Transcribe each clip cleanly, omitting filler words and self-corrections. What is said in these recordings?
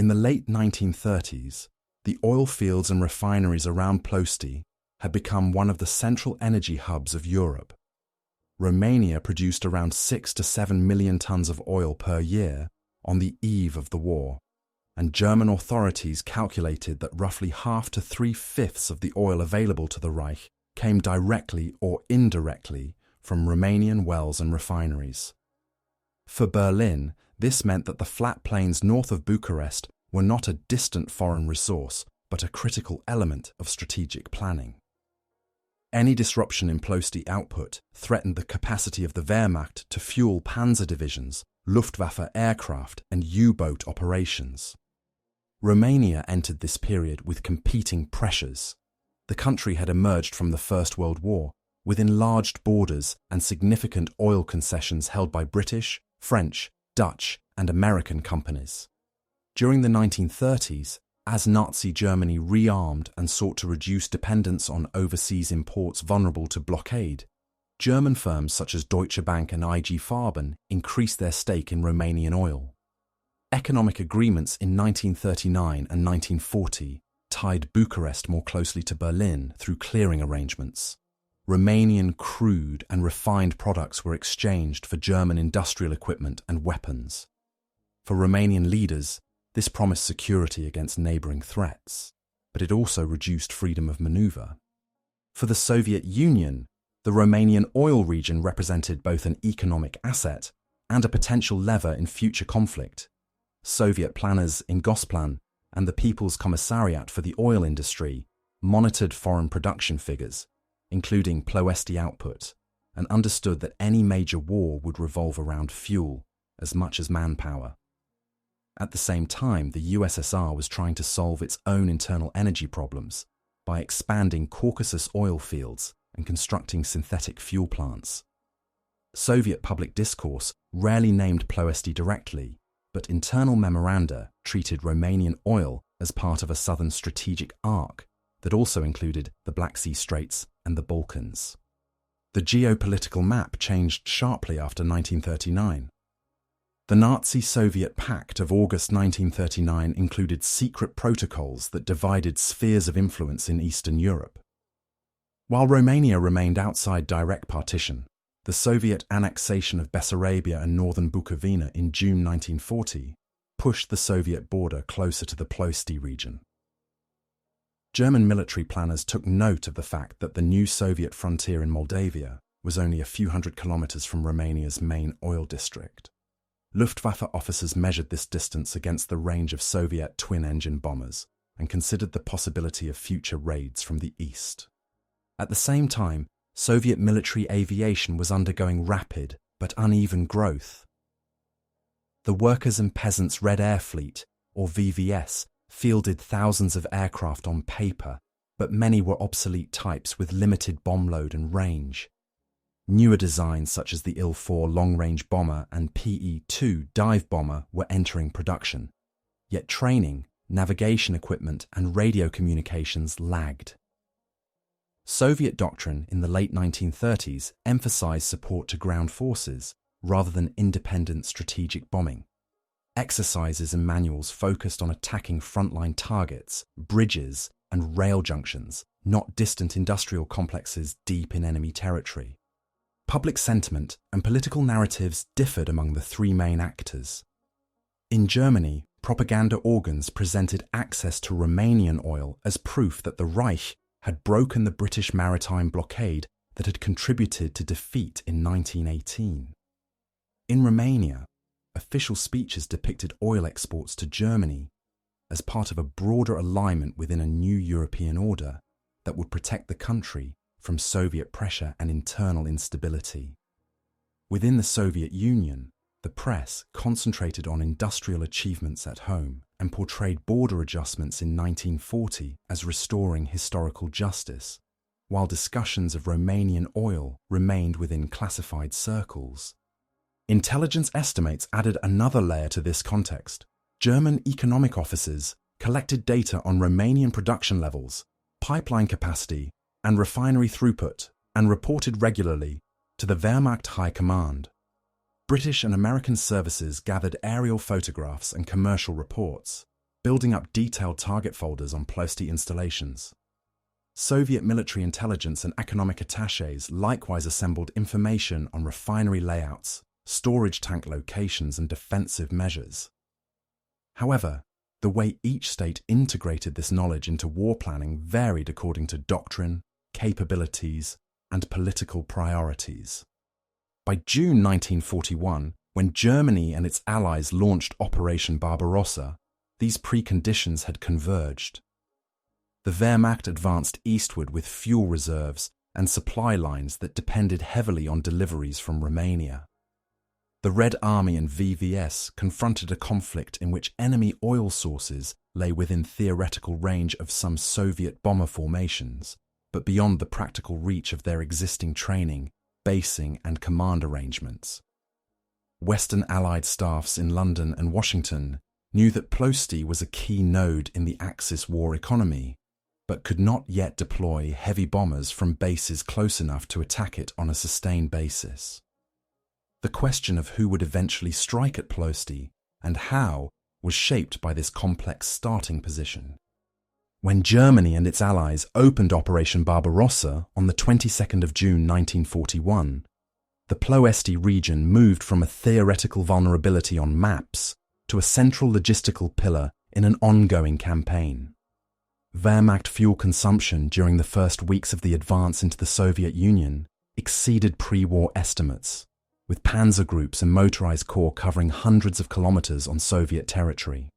In the late 1930s, the oil fields and refineries around Ploesti had become one of the central energy hubs of Europe. Romania produced around 6 to 7 million tons of oil per year on the eve of the war, and German authorities calculated that roughly half to 3/5 of the oil available to the Reich came directly or indirectly from Romanian wells and refineries. For Berlin, this meant that the flat plains north of Bucharest were not a distant foreign resource, but a critical element of strategic planning. Any disruption in Ploesti output threatened the capacity of the Wehrmacht to fuel panzer divisions, Luftwaffe aircraft, and U-boat operations. Romania entered this period with competing pressures. The country had emerged from the First World War with enlarged borders and significant oil concessions held by British, French, Dutch, and American companies. During the 1930s, as Nazi Germany rearmed and sought to reduce dependence on overseas imports vulnerable to blockade, German firms such as Deutsche Bank and IG Farben increased their stake in Romanian oil. Economic agreements in 1939 and 1940 tied Bucharest more closely to Berlin through clearing arrangements. Romanian crude and refined products were exchanged for German industrial equipment and weapons. For Romanian leaders, this promised security against neighbouring threats, but it also reduced freedom of manoeuvre. For the Soviet Union, the Romanian oil region represented both an economic asset and a potential lever in future conflict. Soviet planners in Gosplan and the People's Commissariat for the Oil Industry monitored foreign production figures, including Ploesti output, and understood that any major war would revolve around fuel as much as manpower. At the same time, the USSR was trying to solve its own internal energy problems by expanding Caucasus oil fields and constructing synthetic fuel plants. Soviet public discourse rarely named Ploesti directly, but internal memoranda treated Romanian oil as part of a southern strategic arc that also included the Black Sea Straits and the Balkans. The geopolitical map changed sharply after 1939. The Nazi-Soviet Pact of August 1939 included secret protocols that divided spheres of influence in Eastern Europe. While Romania remained outside direct partition, the Soviet annexation of Bessarabia and northern Bukovina in June 1940 pushed the Soviet border closer to the Ploesti region. German military planners took note of the fact that the new Soviet frontier in Moldavia was only a few hundred kilometers from Romania's main oil district. Luftwaffe officers measured this distance against the range of Soviet twin-engine bombers and considered the possibility of future raids from the east. At the same time, Soviet military aviation was undergoing rapid but uneven growth. The Workers' and Peasants' Red Air Fleet, or VVS, fielded thousands of aircraft on paper, but many were obsolete types with limited bomb load and range. Newer designs such as the Il-4 long-range bomber and PE-2 dive bomber were entering production, yet training, navigation equipment and radio communications lagged. Soviet doctrine in the late 1930s emphasized support to ground forces rather than independent strategic bombing. Exercises and manuals focused on attacking frontline targets, bridges, and rail junctions, not distant industrial complexes deep in enemy territory. Public sentiment and political narratives differed among the three main actors. In Germany, propaganda organs presented access to Romanian oil as proof that the Reich had broken the British maritime blockade that had contributed to defeat in 1918. In Romania, official speeches depicted oil exports to Germany as part of a broader alignment within a new European order that would protect the country from Soviet pressure and internal instability. Within the Soviet Union, the press concentrated on industrial achievements at home and portrayed border adjustments in 1940 as restoring historical justice, while discussions of Romanian oil remained within classified circles. Intelligence estimates added another layer to this context. German economic offices collected data on Romanian production levels, pipeline capacity, and refinery throughput, and reported regularly to the Wehrmacht High Command. British and American services gathered aerial photographs and commercial reports, building up detailed target folders on Ploesti installations. Soviet military intelligence and economic attachés likewise assembled information on refinery layouts, storage tank locations, and defensive measures. However, the way each state integrated this knowledge into war planning varied according to doctrine, capabilities, and political priorities. By June 1941, when Germany and its allies launched Operation Barbarossa, these preconditions had converged. The Wehrmacht advanced eastward with fuel reserves and supply lines that depended heavily on deliveries from Romania. The Red Army and VVS confronted a conflict in which enemy oil sources lay within theoretical range of some Soviet bomber formations, but beyond the practical reach of their existing training, basing, and command arrangements. Western Allied staffs in London and Washington knew that Ploesti was a key node in the Axis war economy, but could not yet deploy heavy bombers from bases close enough to attack it on a sustained basis. The question of who would eventually strike at Ploesti and how was shaped by this complex starting position. When Germany and its allies opened Operation Barbarossa on the 22nd of June 1941, the Ploesti region moved from a theoretical vulnerability on maps to a central logistical pillar in an ongoing campaign. Wehrmacht fuel consumption during the first weeks of the advance into the Soviet Union exceeded pre-war estimates, with panzer groups and motorized corps covering hundreds of kilometers on Soviet territory.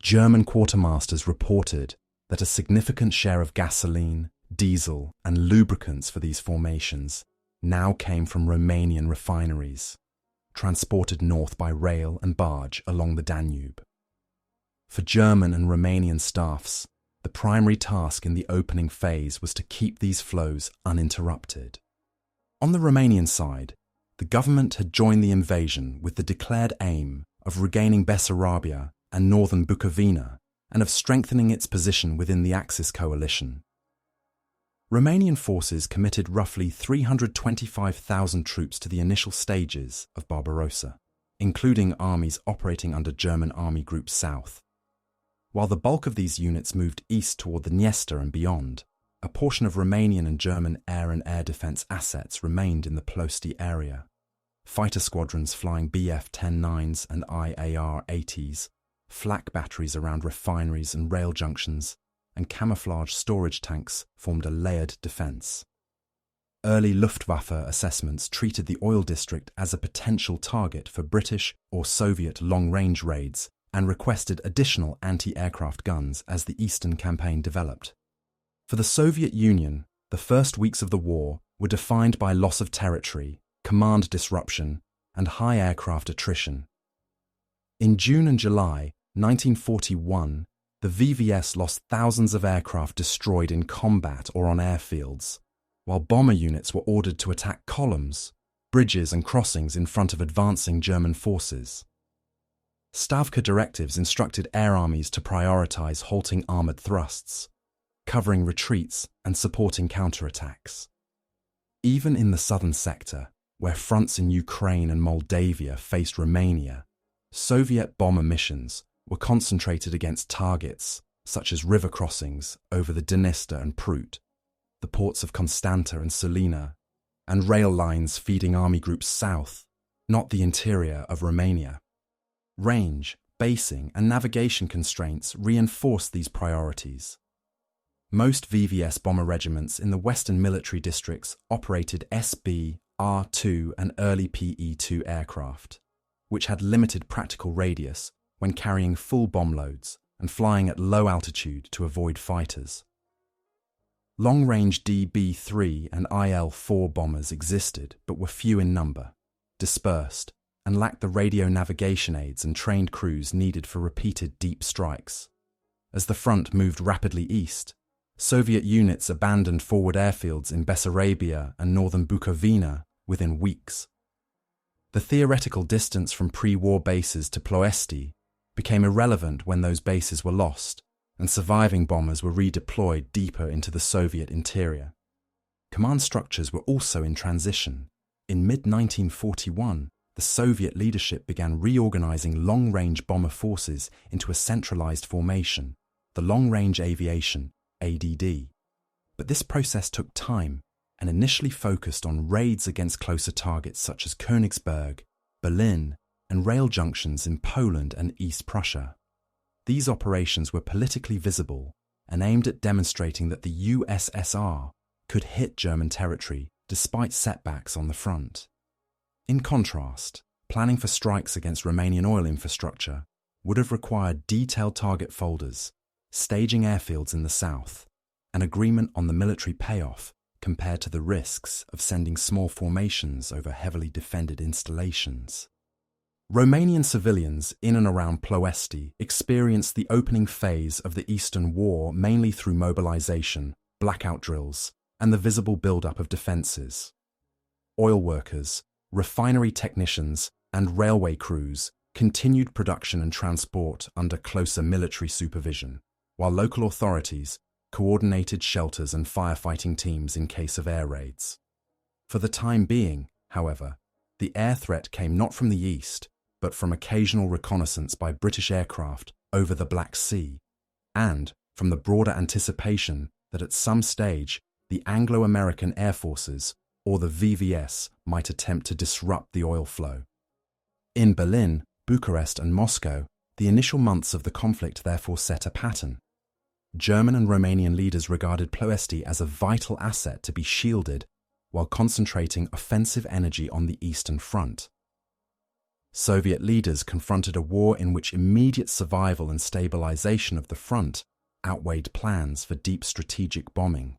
German quartermasters reported that a significant share of gasoline, diesel, and lubricants for these formations now came from Romanian refineries, transported north by rail and barge along the Danube. For German and Romanian staffs, the primary task in the opening phase was to keep these flows uninterrupted. On the Romanian side, the government had joined the invasion with the declared aim of regaining Bessarabia and northern Bukovina and of strengthening its position within the Axis coalition. Romanian forces committed roughly 325,000 troops to the initial stages of Barbarossa, including armies operating under German Army Group South. While the bulk of these units moved east toward the Dniester and beyond, a portion of Romanian and German air and air defense assets remained in the Ploesti area. Fighter squadrons flying Bf-10-9s and IAR-80s, flak batteries around refineries and rail junctions, and camouflage storage tanks formed a layered defense. Early Luftwaffe assessments treated the oil district as a potential target for British or Soviet long-range raids and requested additional anti-aircraft guns as the Eastern Campaign developed. For the Soviet Union, the first weeks of the war were defined by loss of territory, command disruption, and high aircraft attrition. In June and July 1941, the VVS lost thousands of aircraft destroyed in combat or on airfields, while bomber units were ordered to attack columns, bridges and crossings in front of advancing German forces. Stavka directives instructed air armies to prioritize halting armored thrusts, covering retreats and supporting counterattacks. Even in the southern sector, where fronts in Ukraine and Moldavia faced Romania, Soviet bomber missions were concentrated against targets such as river crossings over the Dniester and Prut, the ports of Constanta and Sulina, and rail lines feeding army groups south, not the interior of Romania. Range, basing, and navigation constraints reinforced these priorities. Most VVS bomber regiments in the western military districts operated SB, R2 and early PE2 aircraft, which had limited practical radius when carrying full bomb loads and flying at low altitude to avoid fighters. Long-range DB-3 and IL-4 bombers existed but were few in number, dispersed, and lacked the radio navigation aids and trained crews needed for repeated deep strikes. As the front moved rapidly east, Soviet units abandoned forward airfields in Bessarabia and northern Bukovina within weeks. The theoretical distance from pre-war bases to Ploesti became irrelevant when those bases were lost, and surviving bombers were redeployed deeper into the Soviet interior. Command structures were also in transition. In mid-1941, the Soviet leadership began reorganizing long-range bomber forces into a centralized formation, the Long-Range Aviation, ADD. But this process took time and initially focused on raids against closer targets such as Königsberg, Berlin, and rail junctions in Poland and East Prussia. These operations were politically visible and aimed at demonstrating that the USSR could hit German territory despite setbacks on the front. In contrast, planning for strikes against Romanian oil infrastructure would have required detailed target folders, staging airfields in the south, and agreement on the military payoff compared to the risks of sending small formations over heavily defended installations. Romanian civilians in and around Ploesti experienced the opening phase of the Eastern War mainly through mobilization, blackout drills, and the visible build-up of defences. Oil workers, refinery technicians, and railway crews continued production and transport under closer military supervision, while local authorities coordinated shelters and firefighting teams in case of air raids. For the time being, however, the air threat came not from the east, but from occasional reconnaissance by British aircraft over the Black Sea, and from the broader anticipation that at some stage the Anglo-American Air Forces, or the VVS, might attempt to disrupt the oil flow. In Berlin, Bucharest, and Moscow, the initial months of the conflict therefore set a pattern. German and Romanian leaders regarded Ploesti as a vital asset to be shielded while concentrating offensive energy on the Eastern Front. Soviet leaders confronted a war in which immediate survival and stabilization of the front outweighed plans for deep strategic bombing.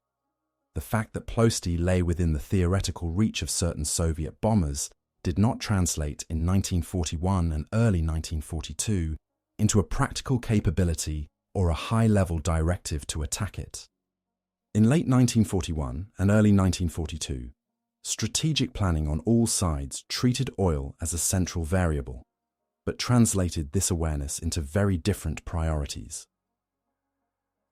The fact that Ploesti lay within the theoretical reach of certain Soviet bombers did not translate in 1941 and early 1942 into a practical capability or a high-level directive to attack it. In late 1941 and early 1942, strategic planning on all sides treated oil as a central variable, but translated this awareness into very different priorities.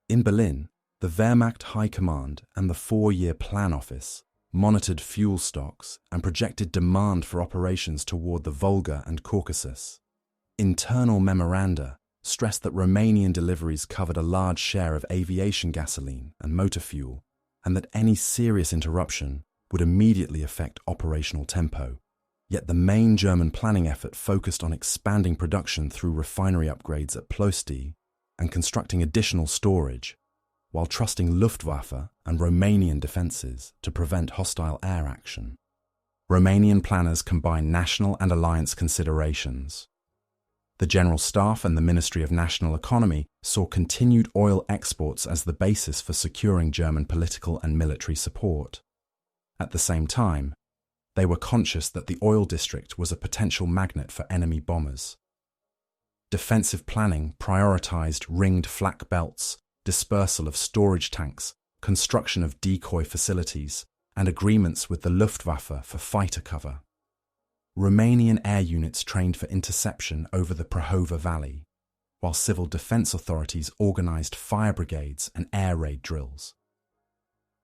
In Berlin, the Wehrmacht High Command and the 4-year Plan Office monitored fuel stocks and projected demand for operations toward the Volga and Caucasus. Internal memoranda stressed that Romanian deliveries covered a large share of aviation gasoline and motor fuel, and that any serious interruption would immediately affect operational tempo. Yet the main German planning effort focused on expanding production through refinery upgrades at Ploesti and constructing additional storage, while trusting Luftwaffe and Romanian defences to prevent hostile air action. Romanian planners combined national and alliance considerations. The General Staff and the Ministry of National Economy saw continued oil exports as the basis for securing German political and military support. At the same time, they were conscious that the oil district was a potential magnet for enemy bombers. Defensive planning prioritized ringed flak belts, dispersal of storage tanks, construction of decoy facilities, and agreements with the Luftwaffe for fighter cover. Romanian air units trained for interception over the Prahova Valley, while civil defense authorities organized fire brigades and air raid drills.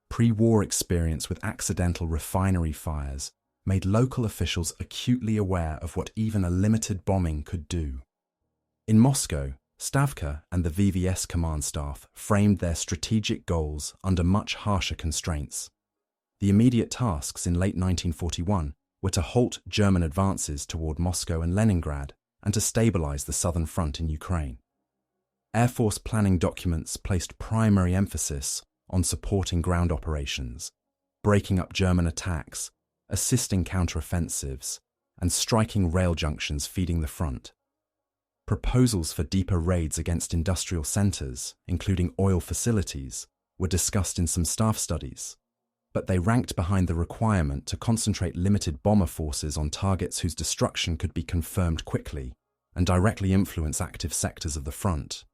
Pre-war experience with accidental refinery fires made local officials acutely aware of what even a limited bombing could do. In Moscow, Stavka and the VVS command staff framed their strategic goals under much harsher constraints. The immediate tasks in late 1941 were to halt German advances toward Moscow and Leningrad and to stabilize the southern front in Ukraine. Air Force planning documents placed primary emphasis on supporting ground operations, breaking up German attacks, assisting counteroffensives, and striking rail junctions feeding the front. Proposals for deeper raids against industrial centers, including oil facilities, were discussed in some staff studies, but they ranked behind the requirement to concentrate limited bomber forces on targets whose destruction could be confirmed quickly and directly influence active sectors of the front.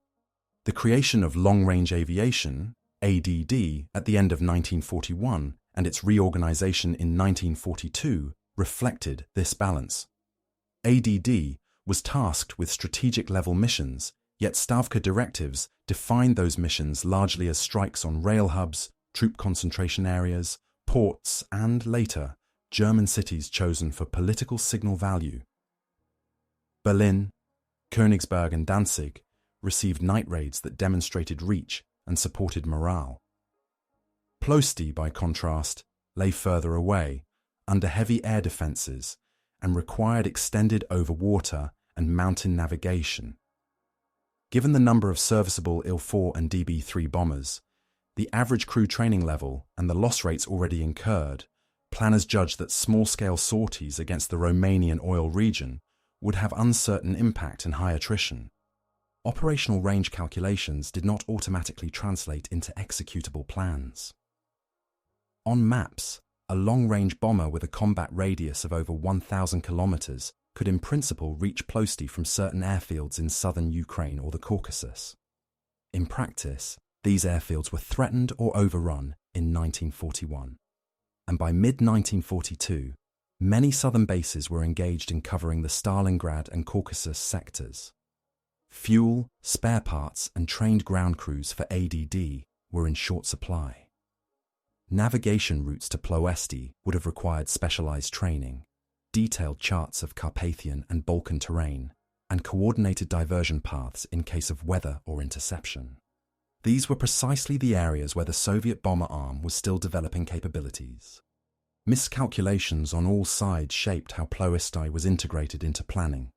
The creation of long-range aviation, ADD, at the end of 1941 and its reorganization in 1942 reflected this balance. ADD was tasked with strategic-level missions, yet Stavka directives defined those missions largely as strikes on rail hubs, troop concentration areas, ports, and, later, German cities chosen for political signal value. Berlin, Königsberg and Danzig received night raids that demonstrated reach and supported morale. Ploesti, by contrast, lay further away, under heavy air defences, and required extended overwater and mountain navigation. Given the number of serviceable Il-4 and DB-3 bombers, the average crew training level and the loss rates already incurred, planners judged that small-scale sorties against the Romanian oil region would have uncertain impact and high attrition. Operational range calculations did not automatically translate into executable plans. On maps, a long-range bomber with a combat radius of over 1,000 kilometers could in principle reach Ploesti from certain airfields in southern Ukraine or the Caucasus. In practice, these airfields were threatened or overrun in 1941, and by mid-1942, many southern bases were engaged in covering the Stalingrad and Caucasus sectors. Fuel, spare parts, and trained ground crews for ADD were in short supply. Navigation routes to Ploesti would have required specialized training, detailed charts of Carpathian and Balkan terrain, and coordinated diversion paths in case of weather or interception. These were precisely the areas where the Soviet bomber arm was still developing capabilities. Miscalculations on all sides shaped how Ploesti was integrated into planning.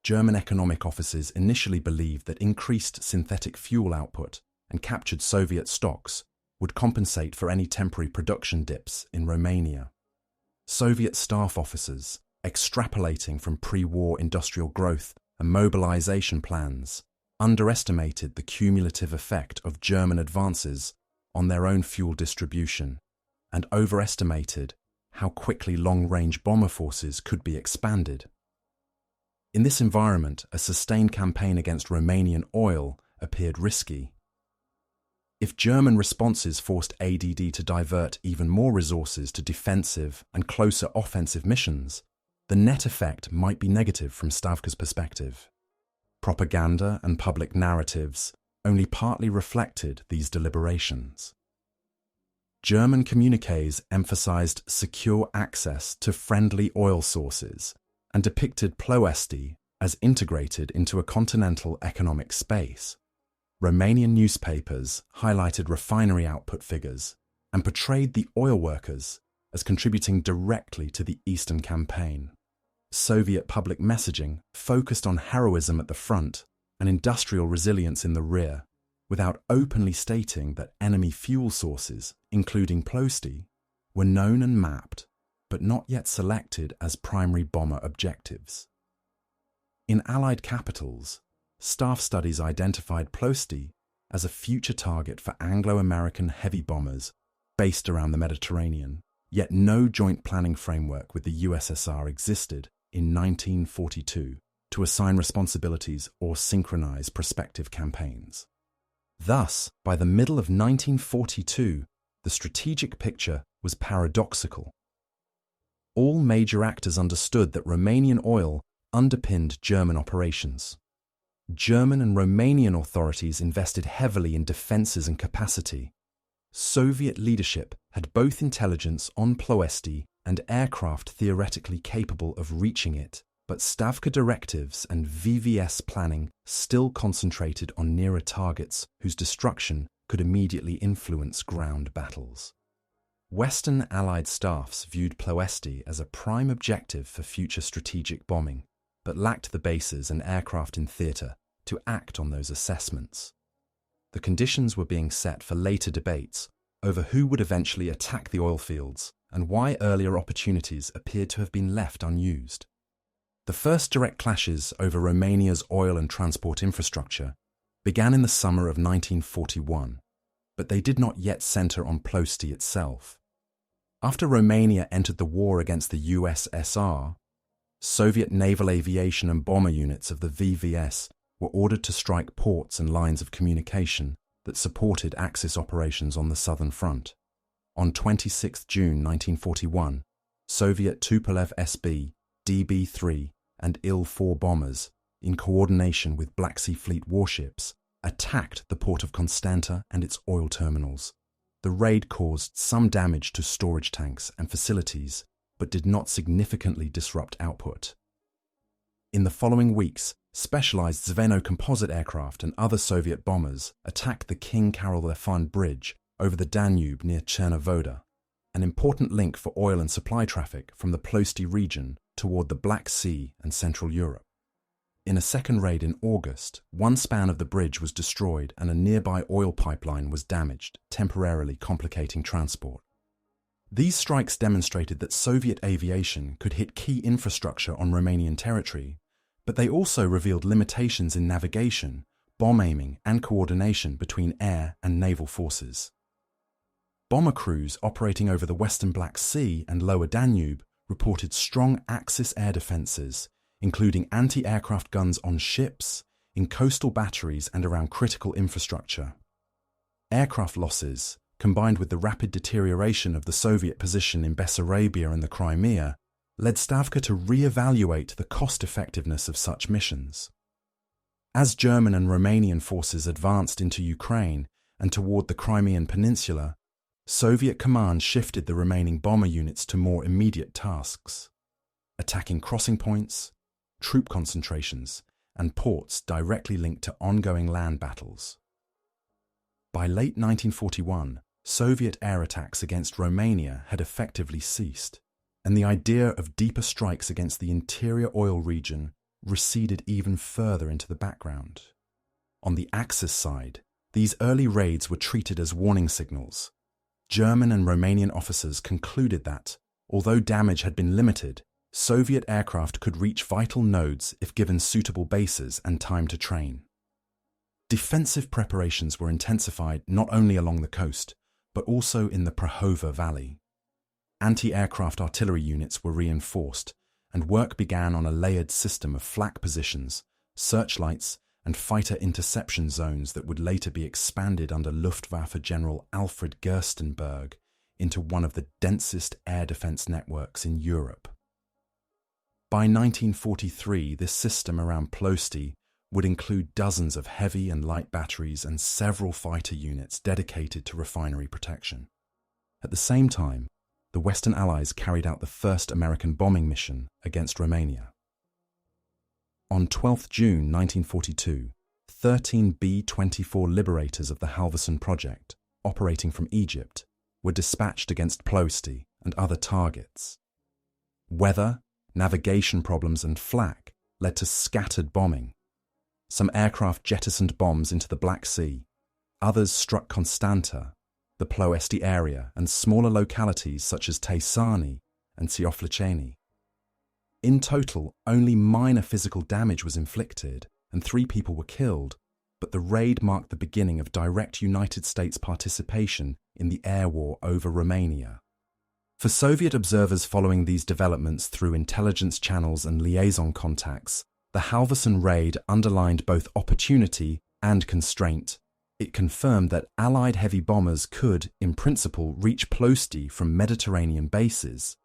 German economic offices initially believed that increased synthetic fuel output and captured Soviet stocks would compensate for any temporary production dips in Romania. Soviet staff officers, extrapolating from pre-war industrial growth and mobilization plans, underestimated the cumulative effect of German advances on their own fuel distribution and overestimated how quickly long-range bomber forces could be expanded. In this environment, a sustained campaign against Romanian oil appeared risky. If German responses forced ADD to divert even more resources to defensive and closer offensive missions, the net effect might be negative from Stavka's perspective. Propaganda and public narratives only partly reflected these deliberations. German communiques emphasized secure access to friendly oil sources and depicted Ploesti as integrated into a continental economic space. Romanian newspapers highlighted refinery output figures and portrayed the oil workers as contributing directly to the Eastern Campaign. Soviet public messaging focused on heroism at the front and industrial resilience in the rear, without openly stating that enemy fuel sources, including Ploesti, were known and mapped, but not yet selected as primary bomber objectives. In Allied capitals, staff studies identified Ploesti as a future target for Anglo-American heavy bombers based around the Mediterranean, yet no joint planning framework with the USSR existed in 1942 to assign responsibilities or synchronize prospective campaigns. Thus, by the middle of 1942, the strategic picture was paradoxical. All major actors understood that Romanian oil underpinned German operations. German and Romanian authorities invested heavily in defences and capacity. Soviet leadership had both intelligence on Ploesti and aircraft theoretically capable of reaching it, but Stavka directives and VVS planning still concentrated on nearer targets whose destruction could immediately influence ground battles. Western Allied staffs viewed Ploesti as a prime objective for future strategic bombing, but lacked the bases and aircraft in theatre to act on those assessments. The conditions were being set for later debates over who would eventually attack the oil fields and why earlier opportunities appeared to have been left unused. The first direct clashes over Romania's oil and transport infrastructure began in the summer of 1941, but they did not yet centre on Ploesti itself. After Romania entered the war against the USSR, Soviet naval aviation and bomber units of the VVS were ordered to strike ports and lines of communication that supported Axis operations on the southern front. On 26 June 1941, Soviet Tupolev SB, DB-3 and Il-4 bombers, in coordination with Black Sea Fleet warships, attacked the port of Constanta and its oil terminals. The raid caused some damage to storage tanks and facilities, but did not significantly disrupt output. In the following weeks, specialized Zveno composite aircraft and other Soviet bombers attacked the King Karol V Bridge over the Danube near Chernovoda, an important link for oil and supply traffic from the Ploesti region toward the Black Sea and Central Europe. In a second raid in August, one span of the bridge was destroyed and a nearby oil pipeline was damaged, temporarily complicating transport. These strikes demonstrated that Soviet aviation could hit key infrastructure on Romanian territory, but they also revealed limitations in navigation, bomb aiming, and coordination between air and naval forces. Bomber crews operating over the western Black Sea and lower Danube reported strong Axis air defences, including anti-aircraft guns on ships, in coastal batteries and around critical infrastructure. Aircraft losses, combined with the rapid deterioration of the Soviet position in Bessarabia and the Crimea, led Stavka to re-evaluate the cost-effectiveness of such missions. As German and Romanian forces advanced into Ukraine and toward the Crimean Peninsula, Soviet command shifted the remaining bomber units to more immediate tasks, attacking crossing points, troop concentrations, and ports directly linked to ongoing land battles. By late 1941, Soviet air attacks against Romania had effectively ceased, and the idea of deeper strikes against the interior oil region receded even further into the background. On the Axis side, these early raids were treated as warning signals. German and Romanian officers concluded that, although damage had been limited, Soviet aircraft could reach vital nodes if given suitable bases and time to train. Defensive preparations were intensified not only along the coast, but also in the Prahova Valley. Anti-aircraft artillery units were reinforced, and work began on a layered system of flak positions, searchlights, and fighter interception zones that would later be expanded under Luftwaffe General Alfred Gerstenberg into one of the densest air defense networks in Europe. By 1943, this system around Ploesti would include dozens of heavy and light batteries and several fighter units dedicated to refinery protection. At the same time, the Western Allies carried out the first American bombing mission against Romania. On 12 June 1942, 13 B-24 Liberators of the Halvorsen Project, operating from Egypt, were dispatched against Ploesti and other targets. Weather, navigation problems and flak led to scattered bombing. Some aircraft jettisoned bombs into the Black Sea, others struck Constanta, the Ploesti area, and smaller localities such as Teisani and Tsiofliceni. In total, only minor physical damage was inflicted and 3 people were killed, but the raid marked the beginning of direct United States participation in the air war over Romania. For Soviet observers following these developments through intelligence channels and liaison contacts, the Halvorsen raid underlined both opportunity and constraint. It confirmed that Allied heavy bombers could, in principle, reach Ploesti from Mediterranean bases,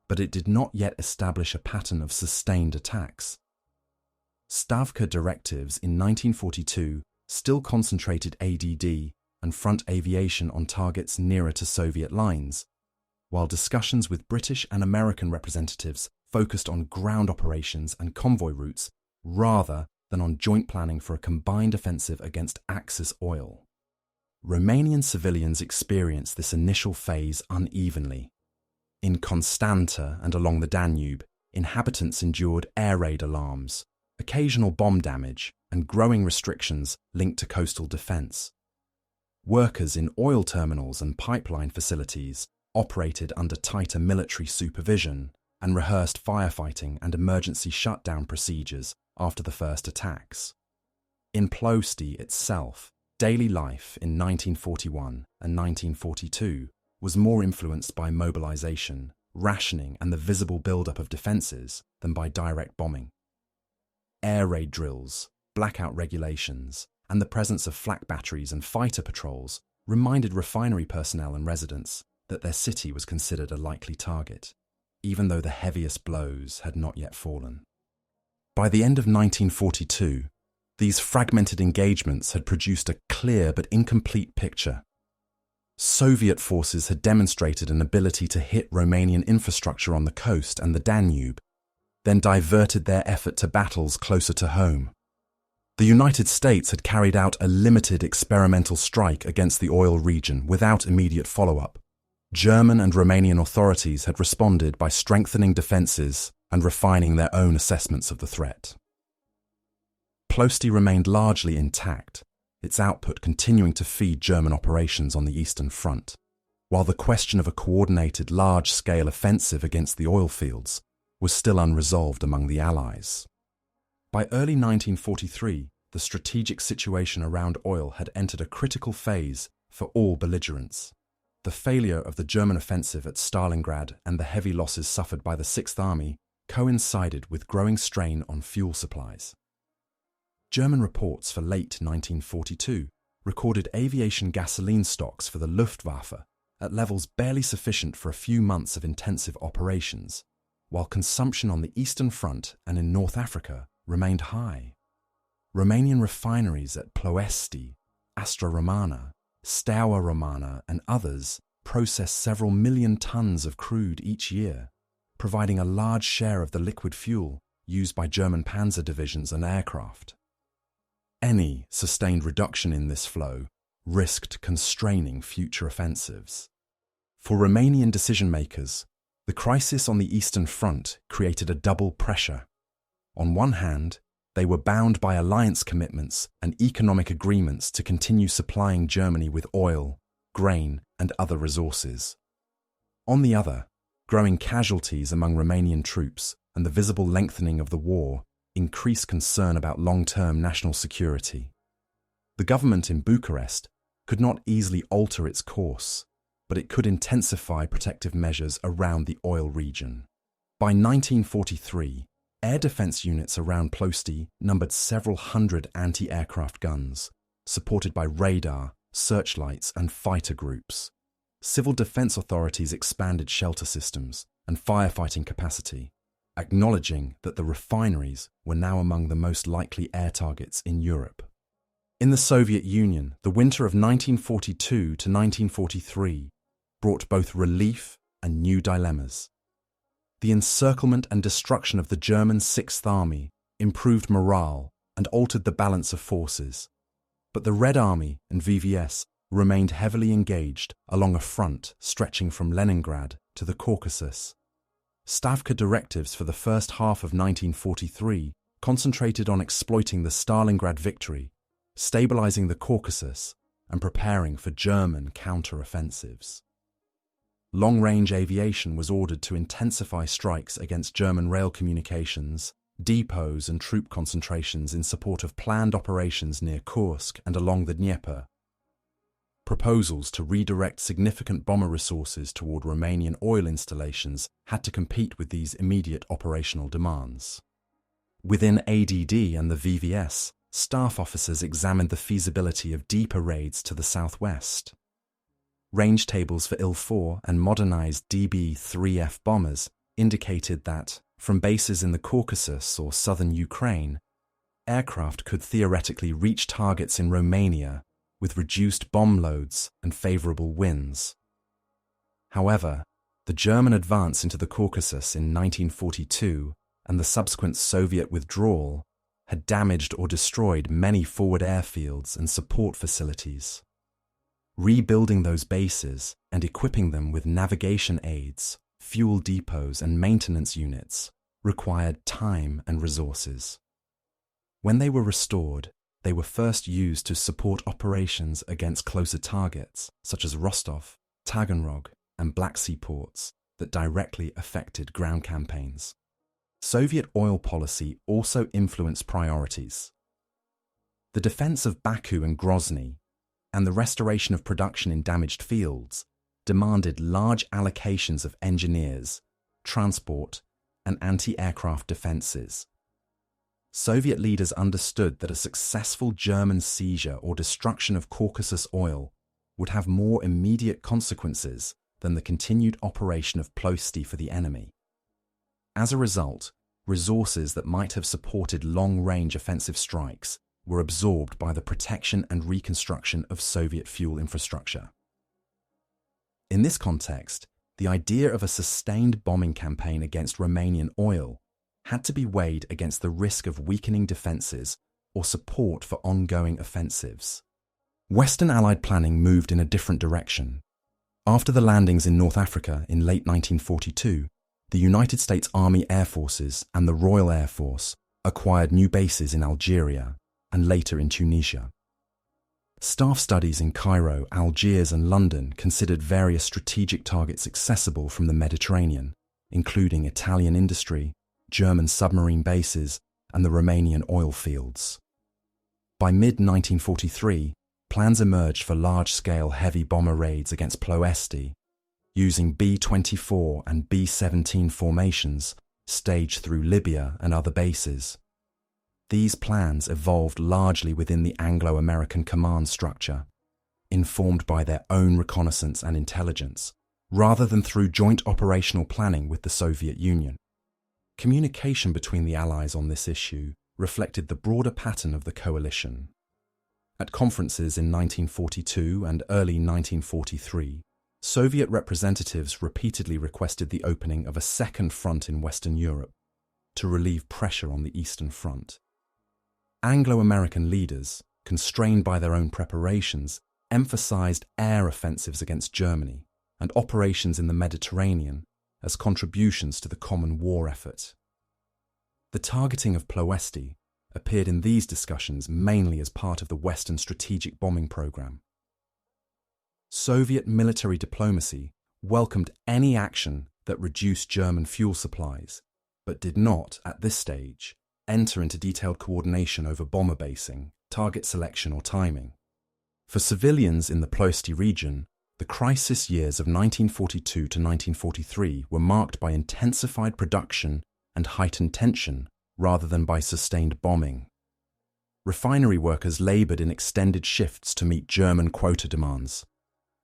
but it did not yet establish a pattern of sustained attacks. Stavka directives in 1942 still concentrated ADD and front aviation on targets nearer to Soviet lines, while discussions with British and American representatives focused on ground operations and convoy routes rather than on joint planning for a combined offensive against Axis oil. Romanian civilians experienced this initial phase unevenly. In Constanta and along the Danube, inhabitants endured air raid alarms, occasional bomb damage, and growing restrictions linked to coastal defence. Workers in oil terminals and pipeline facilities operated under tighter military supervision and rehearsed firefighting and emergency shutdown procedures after the first attacks. In Ploesti itself, daily life in 1941 and 1942 was more influenced by mobilization, rationing, and the visible buildup of defences than by direct bombing. Air raid drills, blackout regulations, and the presence of flak batteries and fighter patrols reminded refinery personnel and residents that their city was considered a likely target, even though the heaviest blows had not yet fallen. By the end of 1942, these fragmented engagements had produced a clear but incomplete picture. Soviet forces had demonstrated an ability to hit Romanian infrastructure on the coast and the Danube, then diverted their effort to battles closer to home. The United States had carried out a limited experimental strike against the oil region without immediate follow-up. German and Romanian authorities had responded by strengthening defences and refining their own assessments of the threat. Ploesti remained largely intact, its output continuing to feed German operations on the Eastern Front, while the question of a coordinated large-scale offensive against the oil fields was still unresolved among the Allies. By early 1943, the strategic situation around oil had entered a critical phase for all belligerents. The failure of the German offensive at Stalingrad and the heavy losses suffered by the Sixth Army coincided with growing strain on fuel supplies. German reports for late 1942 recorded aviation gasoline stocks for the Luftwaffe at levels barely sufficient for a few months of intensive operations, while consumption on the Eastern Front and in North Africa remained high. Romanian refineries at Ploesti, Astra Romana, Steaua Romana and others process several million tons of crude each year, providing a large share of the liquid fuel used by German panzer divisions and aircraft. Any sustained reduction in this flow risked constraining future offensives. For Romanian decision-makers, the crisis on the Eastern Front created a double pressure. On one hand, they were bound by alliance commitments and economic agreements to continue supplying Germany with oil, grain, and other resources. On the other, growing casualties among Romanian troops and the visible lengthening of the war increased concern about long-term national security. The government in Bucharest could not easily alter its course, but it could intensify protective measures around the oil region. By 1943, air defence units around Ploesti numbered several hundred anti-aircraft guns, supported by radar, searchlights and fighter groups. Civil defence authorities expanded shelter systems and firefighting capacity, acknowledging that the refineries were now among the most likely air targets in Europe. In the Soviet Union, the winter of 1942 to 1943 brought both relief and new dilemmas. The encirclement and destruction of the German Sixth Army improved morale and altered the balance of forces, but the Red Army and VVS remained heavily engaged along a front stretching from Leningrad to the Caucasus. Stavka directives for the first half of 1943 concentrated on exploiting the Stalingrad victory, stabilizing the Caucasus, and preparing for German counter-offensives. Long-range aviation was ordered to intensify strikes against German rail communications, depots and troop concentrations in support of planned operations near Kursk and along the Dnieper. Proposals to redirect significant bomber resources toward Romanian oil installations had to compete with these immediate operational demands. Within ADD and the VVS, staff officers examined the feasibility of deeper raids to the southwest. Range tables for IL-4 and modernized DB-3F bombers indicated that, from bases in the Caucasus or southern Ukraine, aircraft could theoretically reach targets in Romania with reduced bomb loads and favorable winds. However, the German advance into the Caucasus in 1942 and the subsequent Soviet withdrawal had damaged or destroyed many forward airfields and support facilities. Rebuilding those bases and equipping them with navigation aids, fuel depots and maintenance units required time and resources. When they were restored, they were first used to support operations against closer targets such as Rostov, Taganrog, and Black Sea ports that directly affected ground campaigns. Soviet oil policy also influenced priorities. The defense of Baku and Grozny and the restoration of production in damaged fields demanded large allocations of engineers, transport, and anti-aircraft defenses. Soviet leaders understood that a successful German seizure or destruction of Caucasus oil would have more immediate consequences than the continued operation of Ploesti for the enemy. As a result, resources that might have supported long-range offensive strikes were absorbed by the protection and reconstruction of Soviet fuel infrastructure. In this context, the idea of a sustained bombing campaign against Romanian oil had to be weighed against the risk of weakening defences or support for ongoing offensives. Western Allied planning moved in a different direction. After the landings in North Africa in late 1942, the United States Army Air Forces and the Royal Air Force acquired new bases in Algeria and later in Tunisia. Staff studies in Cairo, Algiers and London considered various strategic targets accessible from the Mediterranean, including Italian industry, German submarine bases and the Romanian oil fields. By mid-1943, plans emerged for large-scale heavy bomber raids against Ploesti, using B-24 and B-17 formations staged through Libya and other bases. These plans evolved largely within the Anglo-American command structure, informed by their own reconnaissance and intelligence, rather than through joint operational planning with the Soviet Union. Communication between the Allies on this issue reflected the broader pattern of the coalition. At conferences in 1942 and early 1943, Soviet representatives repeatedly requested the opening of a second front in Western Europe to relieve pressure on the Eastern Front. Anglo-American leaders, constrained by their own preparations, emphasized air offensives against Germany and operations in the Mediterranean as contributions to the common war effort. The targeting of Ploesti appeared in these discussions mainly as part of the Western strategic bombing program. Soviet military diplomacy welcomed any action that reduced German fuel supplies, but did not, at this stage, enter into detailed coordination over bomber basing, target selection or timing. For civilians in the Ploesti region, the crisis years of 1942 to 1943 were marked by intensified production and heightened tension rather than by sustained bombing. Refinery workers laboured in extended shifts to meet German quota demands,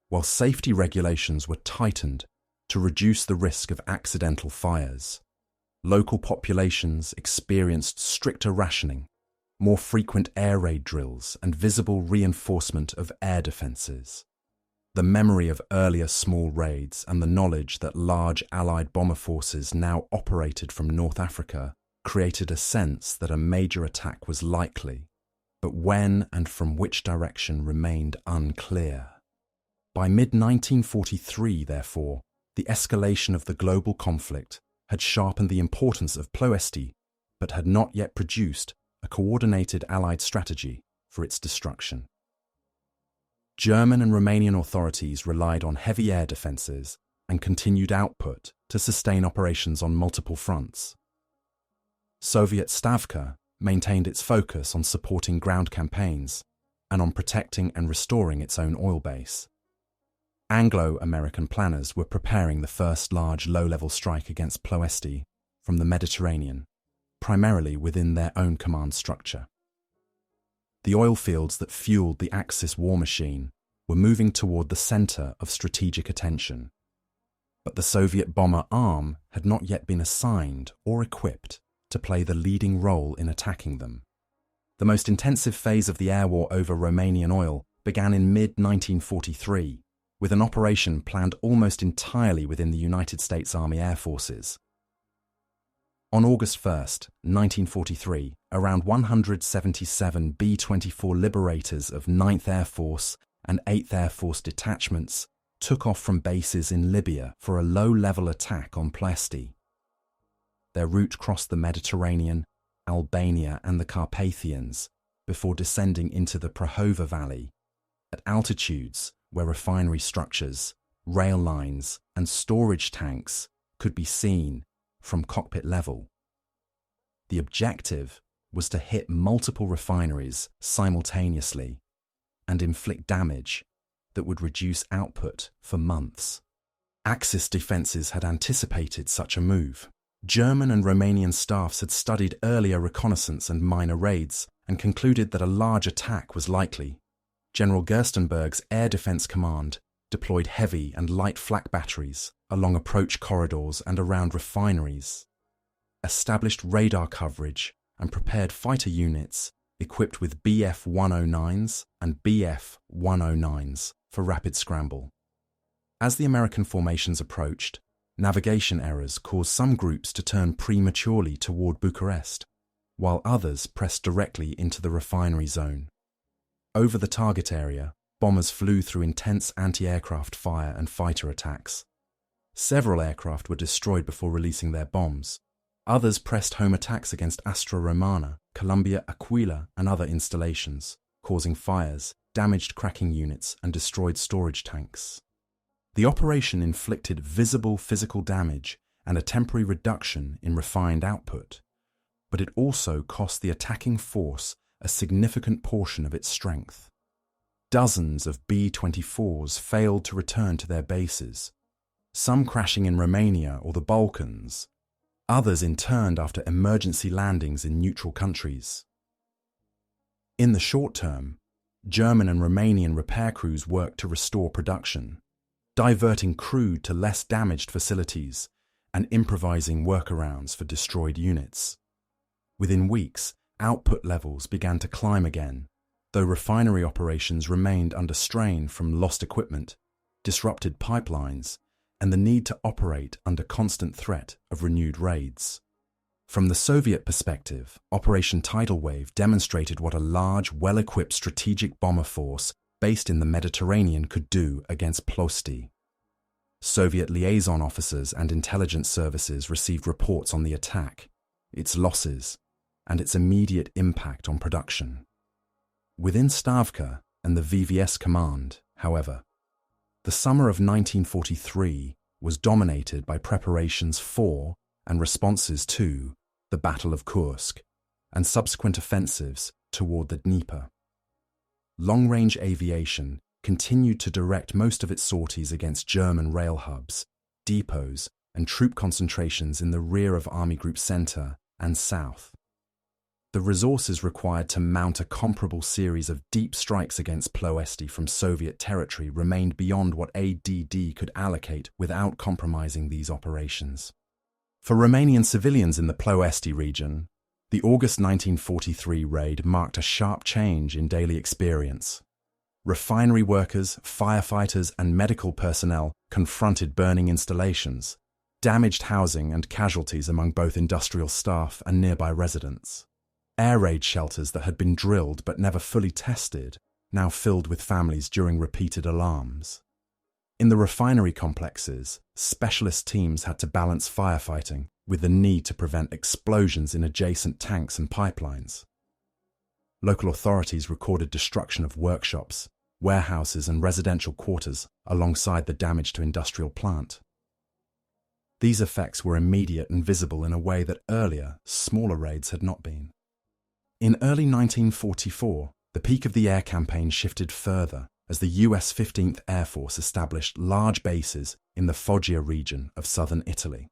while safety regulations were tightened to reduce the risk of accidental fires. Local populations experienced stricter rationing, more frequent air raid drills, and visible reinforcement of air defences. The memory of earlier small raids and the knowledge that large Allied bomber forces now operated from North Africa created a sense that a major attack was likely, but when and from which direction remained unclear. By mid-1943, therefore, the escalation of the global conflict had sharpened the importance of Ploesti, but had not yet produced a coordinated Allied strategy for its destruction. German and Romanian authorities relied on heavy air defences and continued output to sustain operations on multiple fronts. Soviet Stavka maintained its focus on supporting ground campaigns and on protecting and restoring its own oil base. Anglo-American planners were preparing the first large low-level strike against Ploesti from the Mediterranean, primarily within their own command structure. The oil fields that fueled the Axis war machine were moving toward the centre of strategic attention, but the Soviet bomber arm had not yet been assigned or equipped to play the leading role in attacking them. The most intensive phase of the air war over Romanian oil began in mid-1943, with an operation planned almost entirely within the United States Army Air Forces. On August 1, 1943, around 177 B-24 Liberators of 9th Air Force and 8th Air Force detachments took off from bases in Libya for a low-level attack on Ploesti. Their route crossed the Mediterranean, Albania and the Carpathians before descending into the Prahova Valley at altitudes where refinery structures, rail lines and storage tanks could be seen from cockpit level. The objective was to hit multiple refineries simultaneously and inflict damage that would reduce output for months. Axis defences had anticipated such a move. German and Romanian staffs had studied earlier reconnaissance and minor raids and concluded that a large attack was likely. General Gerstenberg's Air Defence Command deployed heavy and light flak batteries along approach corridors and around refineries, established radar coverage and prepared fighter units equipped with Bf-109s and Bf-109s for rapid scramble. As the American formations approached, navigation errors caused some groups to turn prematurely toward Bucharest, while others pressed directly into the refinery zone. Over the target area, bombers flew through intense anti-aircraft fire and fighter attacks. Several aircraft were destroyed before releasing their bombs. Others pressed home attacks against Astra Romana, Columbia Aquila, and other installations, causing fires, damaged cracking units, and destroyed storage tanks. The operation inflicted visible physical damage and a temporary reduction in refined output, but it also cost the attacking force a significant portion of its strength. Dozens of B-24s failed to return to their bases, some crashing in Romania or the Balkans, others interned after emergency landings in neutral countries. In the short term, German and Romanian repair crews worked to restore production, diverting crude to less damaged facilities and improvising workarounds for destroyed units. Within weeks, output levels began to climb again, though refinery operations remained under strain from lost equipment, disrupted pipelines, and the need to operate under constant threat of renewed raids. From the Soviet perspective, Operation Tidal Wave demonstrated what a large, well-equipped strategic bomber force based in the Mediterranean could do against Ploesti. Soviet liaison officers and intelligence services received reports on the attack, its losses, and its immediate impact on production. Within Stavka and the VVS command, however, the summer of 1943 was dominated by preparations for and responses to the Battle of Kursk and subsequent offensives toward the Dnieper. Long-range aviation continued to direct most of its sorties against German rail hubs, depots, and troop concentrations in the rear of Army Group Center and South. The resources required to mount a comparable series of deep strikes against Ploesti from Soviet territory remained beyond what ADD could allocate without compromising these operations. For Romanian civilians in the Ploesti region, the August 1943 raid marked a sharp change in daily experience. Refinery workers, firefighters, and medical personnel confronted burning installations, damaged housing, and casualties among both industrial staff and nearby residents. Air raid shelters that had been drilled but never fully tested now filled with families during repeated alarms. In the refinery complexes, specialist teams had to balance firefighting with the need to prevent explosions in adjacent tanks and pipelines. Local authorities recorded destruction of workshops, warehouses, and residential quarters alongside the damage to industrial plant. These effects were immediate and visible in a way that earlier, smaller raids had not been. In early 1944, the peak of the air campaign shifted further as the US 15th Air Force established large bases in the Foggia region of southern Italy.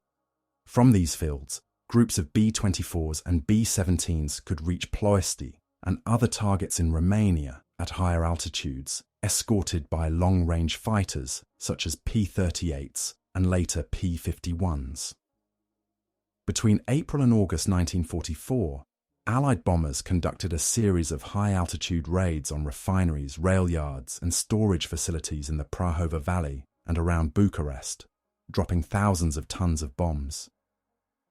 From these fields, groups of B-24s and B-17s could reach Ploesti and other targets in Romania at higher altitudes, escorted by long-range fighters such as P-38s and later P-51s. Between April and August 1944, Allied bombers conducted a series of high-altitude raids on refineries, rail yards, and storage facilities in the Prahova Valley and around Bucharest, dropping thousands of tons of bombs.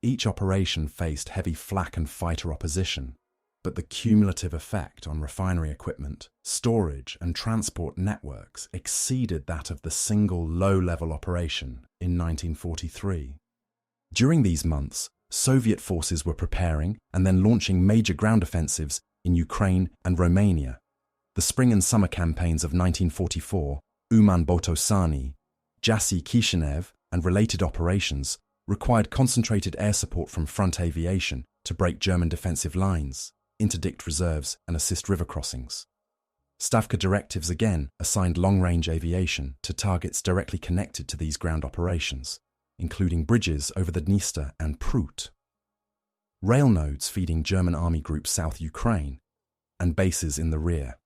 Each operation faced heavy flak and fighter opposition, but the cumulative effect on refinery equipment, storage, and transport networks exceeded that of the single low-level operation in 1943. During these months, Soviet forces were preparing and then launching major ground offensives in Ukraine and Romania. The spring and summer campaigns of 1944, Uman-Botosani, Jassy-Kishinev, and related operations required concentrated air support from front aviation to break German defensive lines, interdict reserves, and assist river crossings. Stavka directives again assigned long-range aviation to targets directly connected to these ground operations, including bridges over the Dniester and Prut, rail nodes feeding German Army Group South Ukraine, and bases in the rear.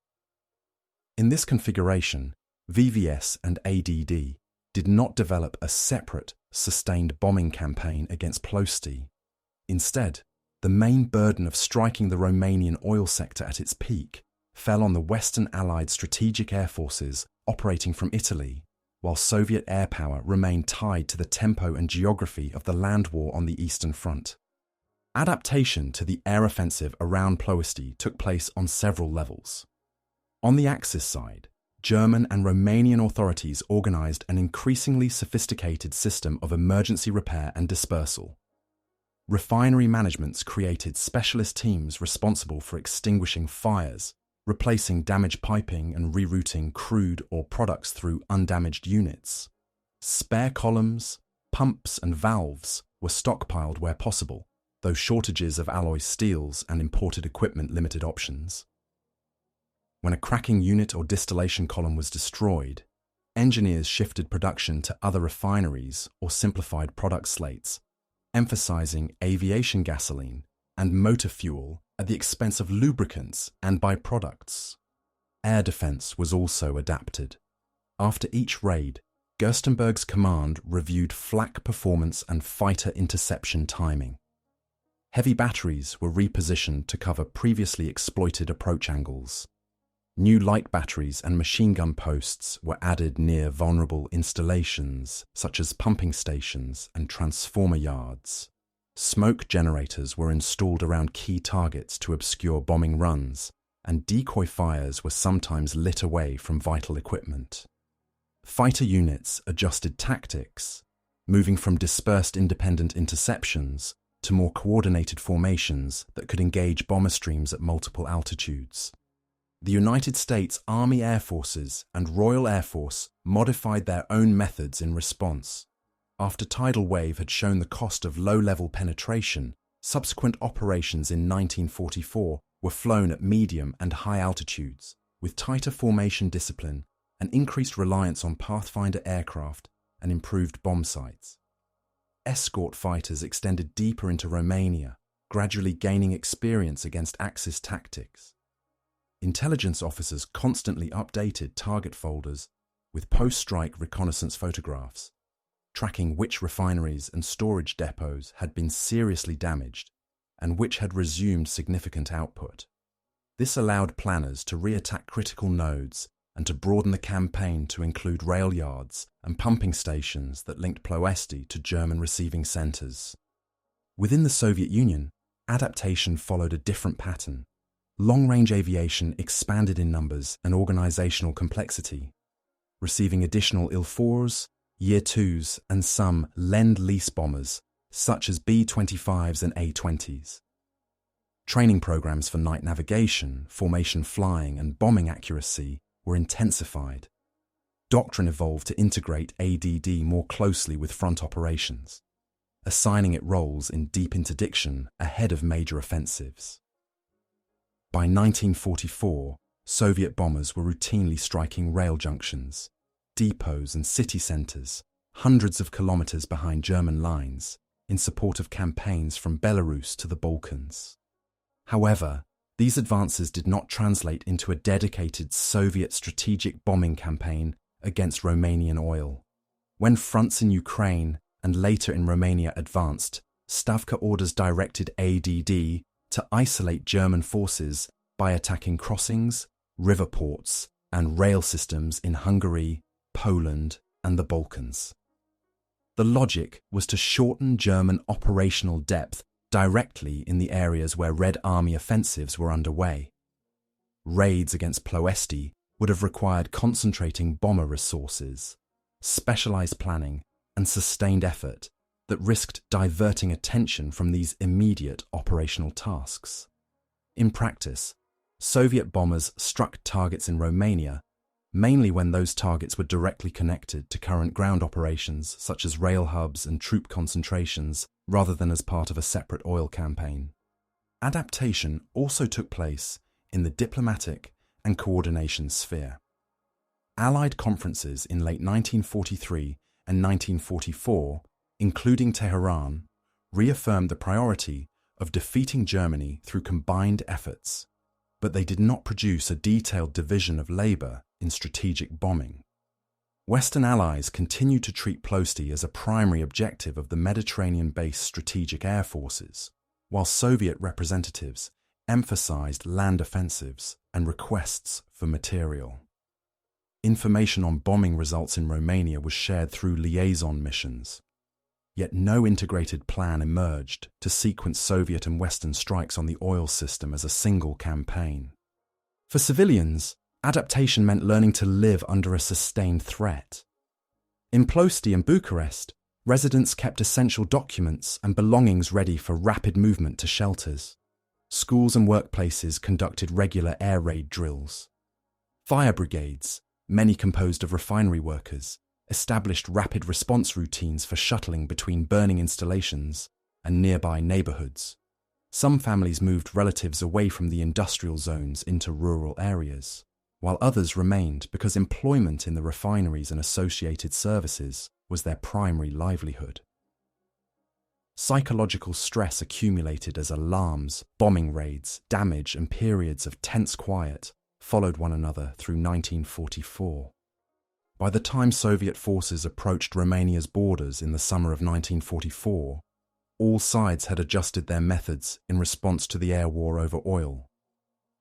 In this configuration, VVS and ADD did not develop a separate, sustained bombing campaign against Ploesti. Instead, the main burden of striking the Romanian oil sector at its peak fell on the Western Allied strategic air forces operating from Italy, while Soviet air power remained tied to the tempo and geography of the land war on the Eastern Front. Adaptation to the air offensive around Ploesti took place on several levels. On the Axis side, German and Romanian authorities organized an increasingly sophisticated system of emergency repair and dispersal. Refinery managements created specialist teams responsible for extinguishing fires, replacing damaged piping and rerouting crude or products through undamaged units. Spare columns, pumps and valves were stockpiled where possible, though shortages of alloy steels and imported equipment limited options. When a cracking unit or distillation column was destroyed, engineers shifted production to other refineries or simplified product slates, emphasizing aviation gasoline and motor fuel at the expense of lubricants and byproducts. Air defense was also adapted. After each raid, Gerstenberg's command reviewed flak performance and fighter interception timing. Heavy batteries were repositioned to cover previously exploited approach angles. New light batteries and machine gun posts were added near vulnerable installations, such as pumping stations and transformer yards. Smoke generators were installed around key targets to obscure bombing runs, and decoy fires were sometimes lit away from vital equipment. Fighter units adjusted tactics, moving from dispersed independent interceptions to more coordinated formations that could engage bomber streams at multiple altitudes. The United States Army Air Forces and Royal Air Force modified their own methods in response. After tidal wave had shown the cost of low-level penetration, subsequent operations in 1944 were flown at medium and high altitudes, with tighter formation discipline, an increased reliance on Pathfinder aircraft, and improved bomb sites. Escort fighters extended deeper into Romania, gradually gaining experience against Axis tactics. Intelligence officers constantly updated target folders with post-strike reconnaissance photographs, tracking which refineries and storage depots had been seriously damaged and which had resumed significant output. This allowed planners to re-attack critical nodes and to broaden the campaign to include rail yards and pumping stations that linked Ploesti to German receiving centers. Within the Soviet Union, adaptation followed a different pattern. Long-range aviation expanded in numbers and organizational complexity, receiving additional Il-4s, Year 2s, and some Lend-Lease bombers, such as B-25s and A-20s. Training programs for night navigation, formation flying, and bombing accuracy were intensified. Doctrine evolved to integrate ADD more closely with front operations, assigning it roles in deep interdiction ahead of major offensives. By 1944, Soviet bombers were routinely striking rail junctions, depots and city centers, hundreds of kilometers behind German lines, in support of campaigns from Belarus to the Balkans. However, these advances did not translate into a dedicated Soviet strategic bombing campaign against Romanian oil. When fronts in Ukraine and later in Romania advanced, Stavka orders directed ADD to isolate German forces by attacking crossings, river ports, and rail systems in Hungary, Poland, and the Balkans. The logic was to shorten German operational depth directly in the areas where Red Army offensives were underway. Raids against Ploesti would have required concentrating bomber resources, specialized planning, and sustained effort that risked diverting attention from these immediate operational tasks. In practice, Soviet bombers struck targets in Romania, mainly when those targets were directly connected to current ground operations such as rail hubs and troop concentrations, rather than as part of a separate oil campaign. Adaptation also took place in the diplomatic and coordination sphere. Allied conferences in late 1943 and 1944, including Tehran, reaffirmed the priority of defeating Germany through combined efforts, but they did not produce a detailed division of labor in strategic bombing. Western allies continued to treat Ploesti as a primary objective of the Mediterranean-based strategic air forces, while Soviet representatives emphasized land offensives and requests for material. information on bombing results in Romania was shared through liaison missions. Yet no integrated plan emerged to sequence Soviet and Western strikes on the oil system as a single campaign. For civilians, adaptation meant learning to live under a sustained threat. In Ploesti and Bucharest, residents kept essential documents and belongings ready for rapid movement to shelters. Schools and workplaces conducted regular air raid drills. Fire brigades, many composed of refinery workers, established rapid response routines for shuttling between burning installations and nearby neighborhoods. Some families moved relatives away from the industrial zones into rural areas, while others remained because employment in the refineries and associated services was their primary livelihood. Psychological stress accumulated as alarms, bombing raids, damage, and periods of tense quiet followed one another through 1944. By the time Soviet forces approached Romania's borders in the summer of 1944, all sides had adjusted their methods in response to the air war over oil.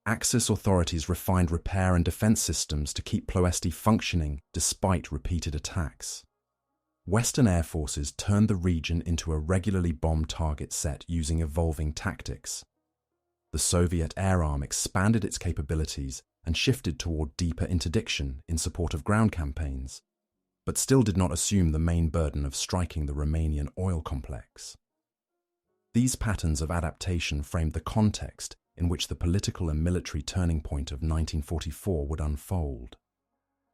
Axis authorities refined repair and defense systems to keep Ploesti functioning despite repeated attacks. Western air forces turned the region into a regularly bombed target set using evolving tactics. The Soviet air arm expanded its capabilities and shifted toward deeper interdiction in support of ground campaigns, but still did not assume the main burden of striking the Romanian oil complex. These patterns of adaptation framed the context in which the political and military turning point of 1944 would unfold.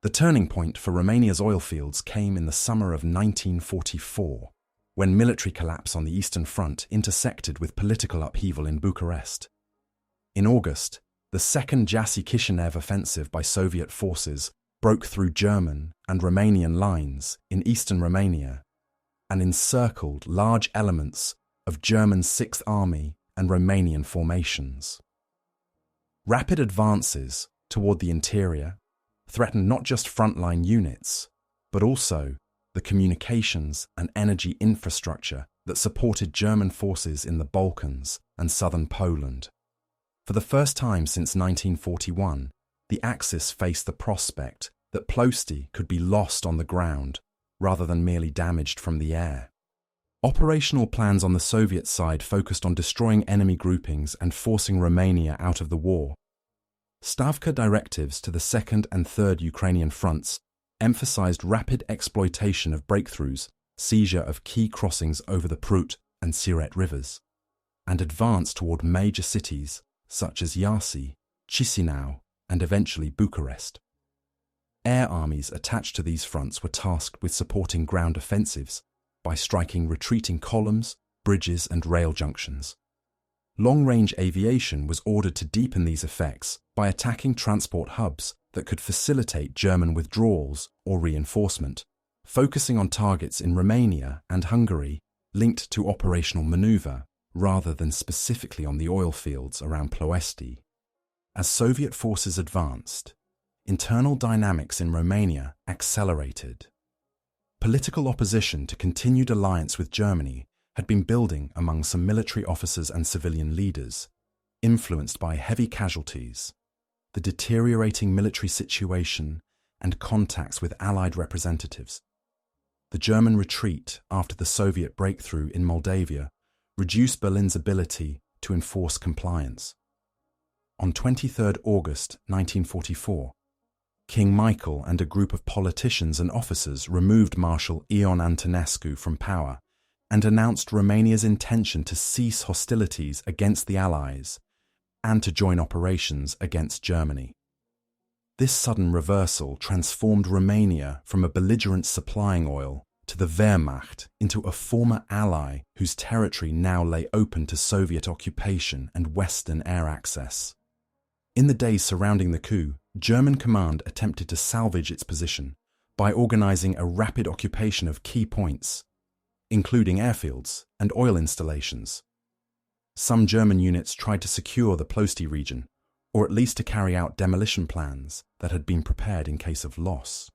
The turning point for Romania's oil fields came in the summer of 1944, when military collapse on the Eastern Front intersected with political upheaval in Bucharest. In August, the second Jassy-Kishinev offensive by Soviet forces broke through German and Romanian lines in eastern Romania and encircled large elements of German Sixth Army and Romanian formations. Rapid advances toward the interior threatened not just frontline units, but also the communications and energy infrastructure that supported German forces in the Balkans and southern Poland. For the first time since 1941, the Axis faced the prospect that Ploesti could be lost on the ground rather than merely damaged from the air. Operational plans on the Soviet side focused on destroying enemy groupings and forcing Romania out of the war. Stavka directives to the 2nd and 3rd Ukrainian fronts emphasized rapid exploitation of breakthroughs, seizure of key crossings over the Prut and Siret rivers, and advance toward major cities such as Iași, Chisinau, and eventually Bucharest. Air armies attached to these fronts were tasked with supporting ground offensives by striking retreating columns, bridges, and rail junctions. Long-range aviation was ordered to deepen these effects by attacking transport hubs that could facilitate German withdrawals or reinforcement, focusing on targets in Romania and Hungary linked to operational maneuver rather than specifically on the oil fields around Ploesti. As Soviet forces advanced, internal dynamics in Romania accelerated. Political opposition to continued alliance with Germany had been building among some military officers and civilian leaders, influenced by heavy casualties, the deteriorating military situation, and contacts with Allied representatives. The German retreat after the Soviet breakthrough in Moldavia reduced Berlin's ability to enforce compliance. On 23 August 1944, King Michael and a group of politicians and officers removed Marshal Ion Antonescu from power and announced Romania's intention to cease hostilities against the Allies and to join operations against Germany. This sudden reversal transformed Romania from a belligerent supplying oil to the Wehrmacht into a former ally whose territory now lay open to Soviet occupation and Western air access. In the days surrounding the coup, German command attempted to salvage its position by organizing a rapid occupation of key points, including airfields and oil installations. Some German units tried to secure the Ploesti region, or at least to carry out demolition plans that had been prepared in case of loss.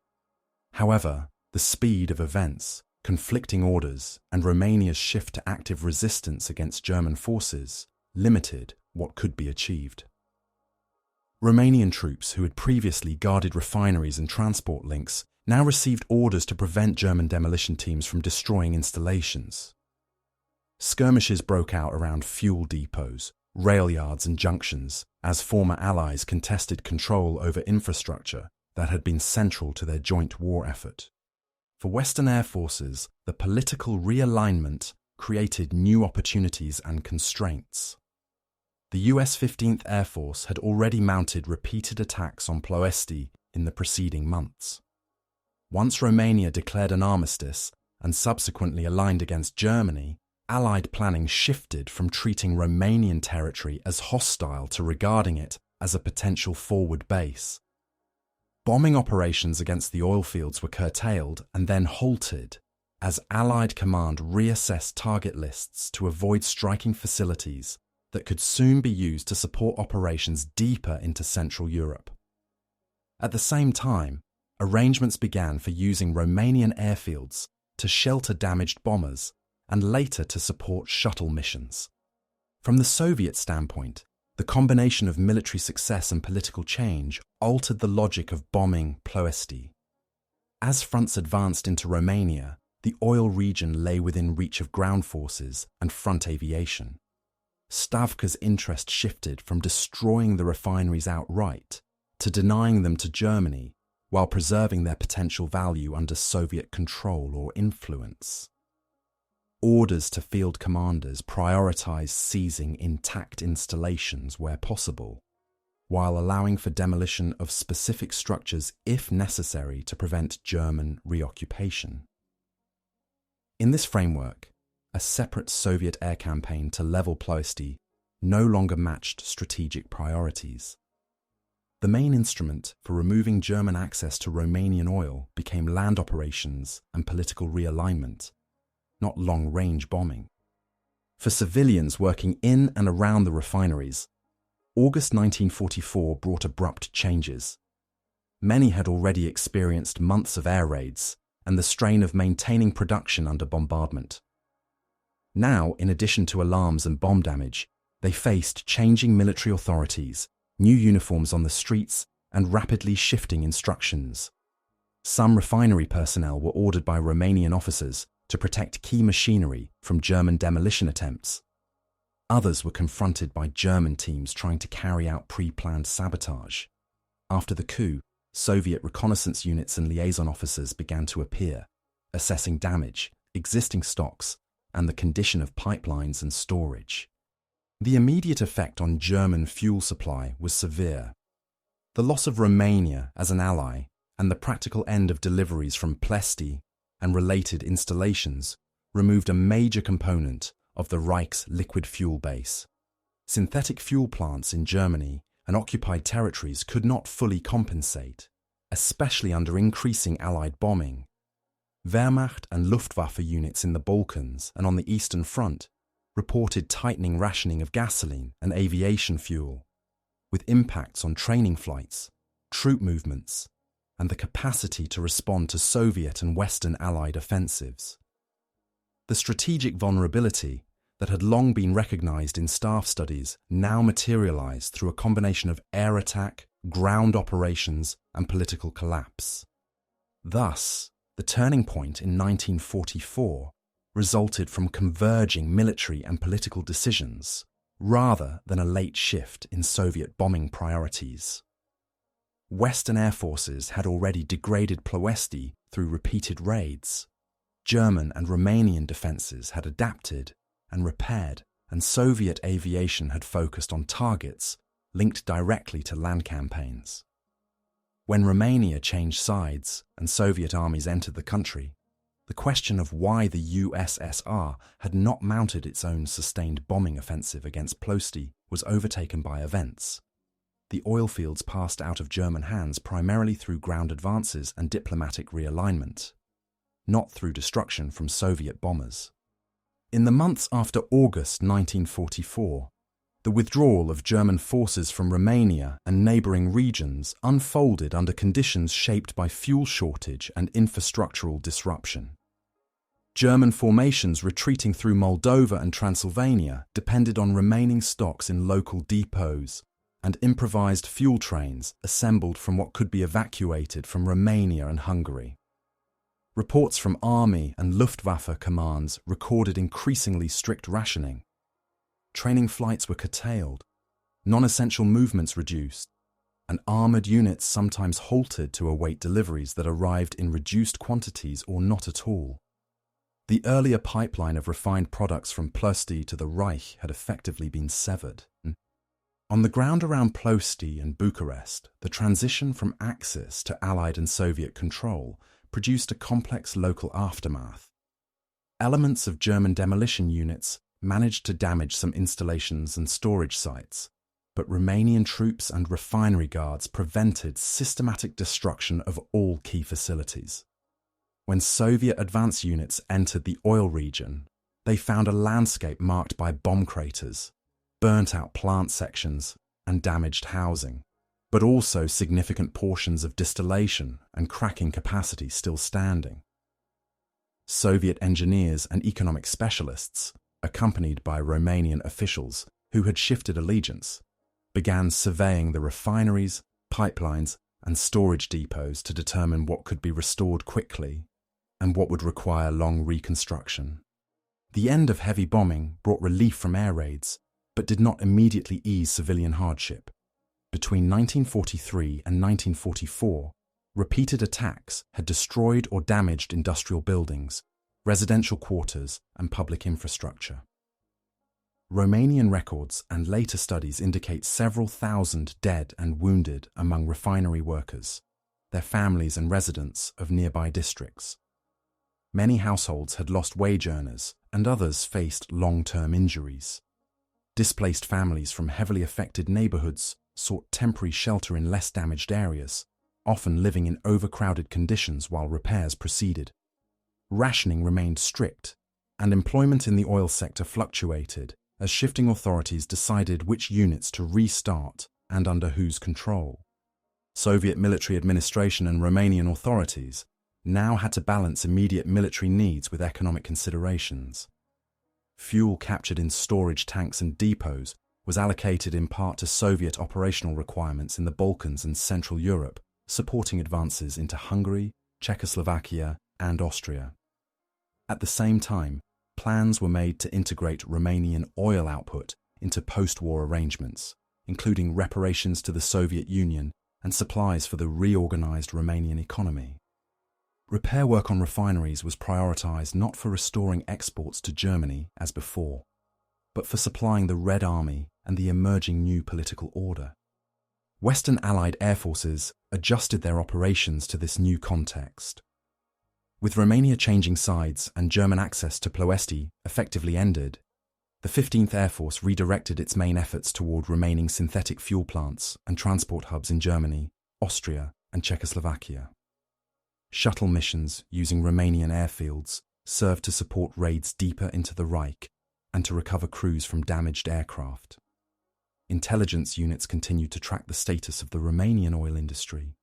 However, the speed of events, conflicting orders, and Romania's shift to active resistance against German forces limited what could be achieved. Romanian troops who had previously guarded refineries and transport links now received orders to prevent German demolition teams from destroying installations. Skirmishes broke out around fuel depots, rail yards and junctions as former allies contested control over infrastructure that had been central to their joint war effort. For Western air forces, the political realignment created new opportunities and constraints. The US 15th Air Force had already mounted repeated attacks on Ploesti in the preceding months. Once Romania declared an armistice and subsequently aligned against Germany, Allied planning shifted from treating Romanian territory as hostile to regarding it as a potential forward base. Bombing operations against the oil fields were curtailed and then halted as Allied command reassessed target lists to avoid striking facilities that could soon be used to support operations deeper into Central Europe. At the same time, arrangements began for using Romanian airfields to shelter damaged bombers and later to support shuttle missions. From the Soviet standpoint, the combination of military success and political change altered the logic of bombing Ploesti. As fronts advanced into Romania, the oil region lay within reach of ground forces and front aviation. Stavka's interest shifted from destroying the refineries outright to denying them to Germany while preserving their potential value under Soviet control or influence. Orders to field commanders prioritized seizing intact installations where possible, while allowing for demolition of specific structures if necessary to prevent German reoccupation. In this framework, a separate Soviet air campaign to level Ploesti no longer matched strategic priorities. The main instrument for removing German access to Romanian oil became land operations and political realignment, not long-range bombing. For civilians working in and around the refineries, August 1944 brought abrupt changes. Many had already experienced months of air raids and the strain of maintaining production under bombardment. Now, in addition to alarms and bomb damage, they faced changing military authorities, new uniforms on the streets, and rapidly shifting instructions. Some refinery personnel were ordered by Romanian officers to protect key machinery from German demolition attempts. Others were confronted by German teams trying to carry out pre-planned sabotage. After the coup, Soviet reconnaissance units and liaison officers began to appear, assessing damage, existing stocks, and the condition of pipelines and storage. The immediate effect on German fuel supply was severe. The loss of Romania as an ally and the practical end of deliveries from Ploesti and related installations removed a major component of the Reich's liquid fuel base. Synthetic fuel plants in Germany and occupied territories could not fully compensate, especially under increasing Allied bombing. Wehrmacht and Luftwaffe units in the Balkans and on the Eastern Front reported tightening rationing of gasoline and aviation fuel, with impacts on training flights, troop movements, and the capacity to respond to Soviet and Western Allied offensives. The strategic vulnerability that had long been recognized in staff studies now materialized through a combination of air attack, ground operations, and political collapse. Thus, the turning point in 1944 resulted from converging military and political decisions, rather than a late shift in Soviet bombing priorities. Western air forces had already degraded Ploesti through repeated raids. German and Romanian defences had adapted and repaired, and Soviet aviation had focused on targets linked directly to land campaigns. When Romania changed sides and Soviet armies entered the country, the question of why the USSR had not mounted its own sustained bombing offensive against Ploesti was overtaken by events. The oil fields passed out of German hands primarily through ground advances and diplomatic realignment, not through destruction from Soviet bombers. In the months after August 1944, the withdrawal of German forces from Romania and neighbouring regions unfolded under conditions shaped by fuel shortage and infrastructural disruption. German formations retreating through Moldova and Transylvania depended on remaining stocks in local depots, and improvised fuel trains assembled from what could be evacuated from Romania and Hungary. Reports from Army and Luftwaffe commands recorded increasingly strict rationing. Training flights were curtailed, non-essential movements reduced, and armoured units sometimes halted to await deliveries that arrived in reduced quantities or not at all. The earlier pipeline of refined products from Ploesti to the Reich had effectively been severed. On the ground around Ploesti and Bucharest, the transition from Axis to Allied and Soviet control produced a complex local aftermath. Elements of German demolition units managed to damage some installations and storage sites, but Romanian troops and refinery guards prevented systematic destruction of all key facilities. When Soviet advance units entered the oil region, they found a landscape marked by bomb craters, burnt-out plant sections, and damaged housing, but also significant portions of distillation and cracking capacity still standing. Soviet engineers and economic specialists, accompanied by Romanian officials who had shifted allegiance, began surveying the refineries, pipelines, and storage depots to determine what could be restored quickly and what would require long reconstruction. The end of heavy bombing brought relief from air raids, but did not immediately ease civilian hardship. Between 1943 and 1944, repeated attacks had destroyed or damaged industrial buildings, residential quarters, and public infrastructure. Romanian records and later studies indicate several thousand dead and wounded among refinery workers, their families and residents of nearby districts. Many households had lost wage earners, and others faced long-term injuries. Displaced families from heavily affected neighborhoods sought temporary shelter in less damaged areas, often living in overcrowded conditions while repairs proceeded. Rationing remained strict, and employment in the oil sector fluctuated as shifting authorities decided which units to restart and under whose control. Soviet military administration and Romanian authorities now had to balance immediate military needs with economic considerations. Fuel captured in storage tanks and depots was allocated in part to Soviet operational requirements in the Balkans and Central Europe, supporting advances into Hungary, Czechoslovakia, and Austria. At the same time, plans were made to integrate Romanian oil output into post-war arrangements, including reparations to the Soviet Union and supplies for the reorganized Romanian economy. Repair work on refineries was prioritized not for restoring exports to Germany as before, but for supplying the Red Army and the emerging new political order. Western Allied air forces adjusted their operations to this new context. With Romania changing sides and German access to Ploesti effectively ended, the 15th Air Force redirected its main efforts toward remaining synthetic fuel plants and transport hubs in Germany, Austria, and Czechoslovakia. Shuttle missions using Romanian airfields served to support raids deeper into the Reich and to recover crews from damaged aircraft. Intelligence units continued to track the status of the Romanian oil industry,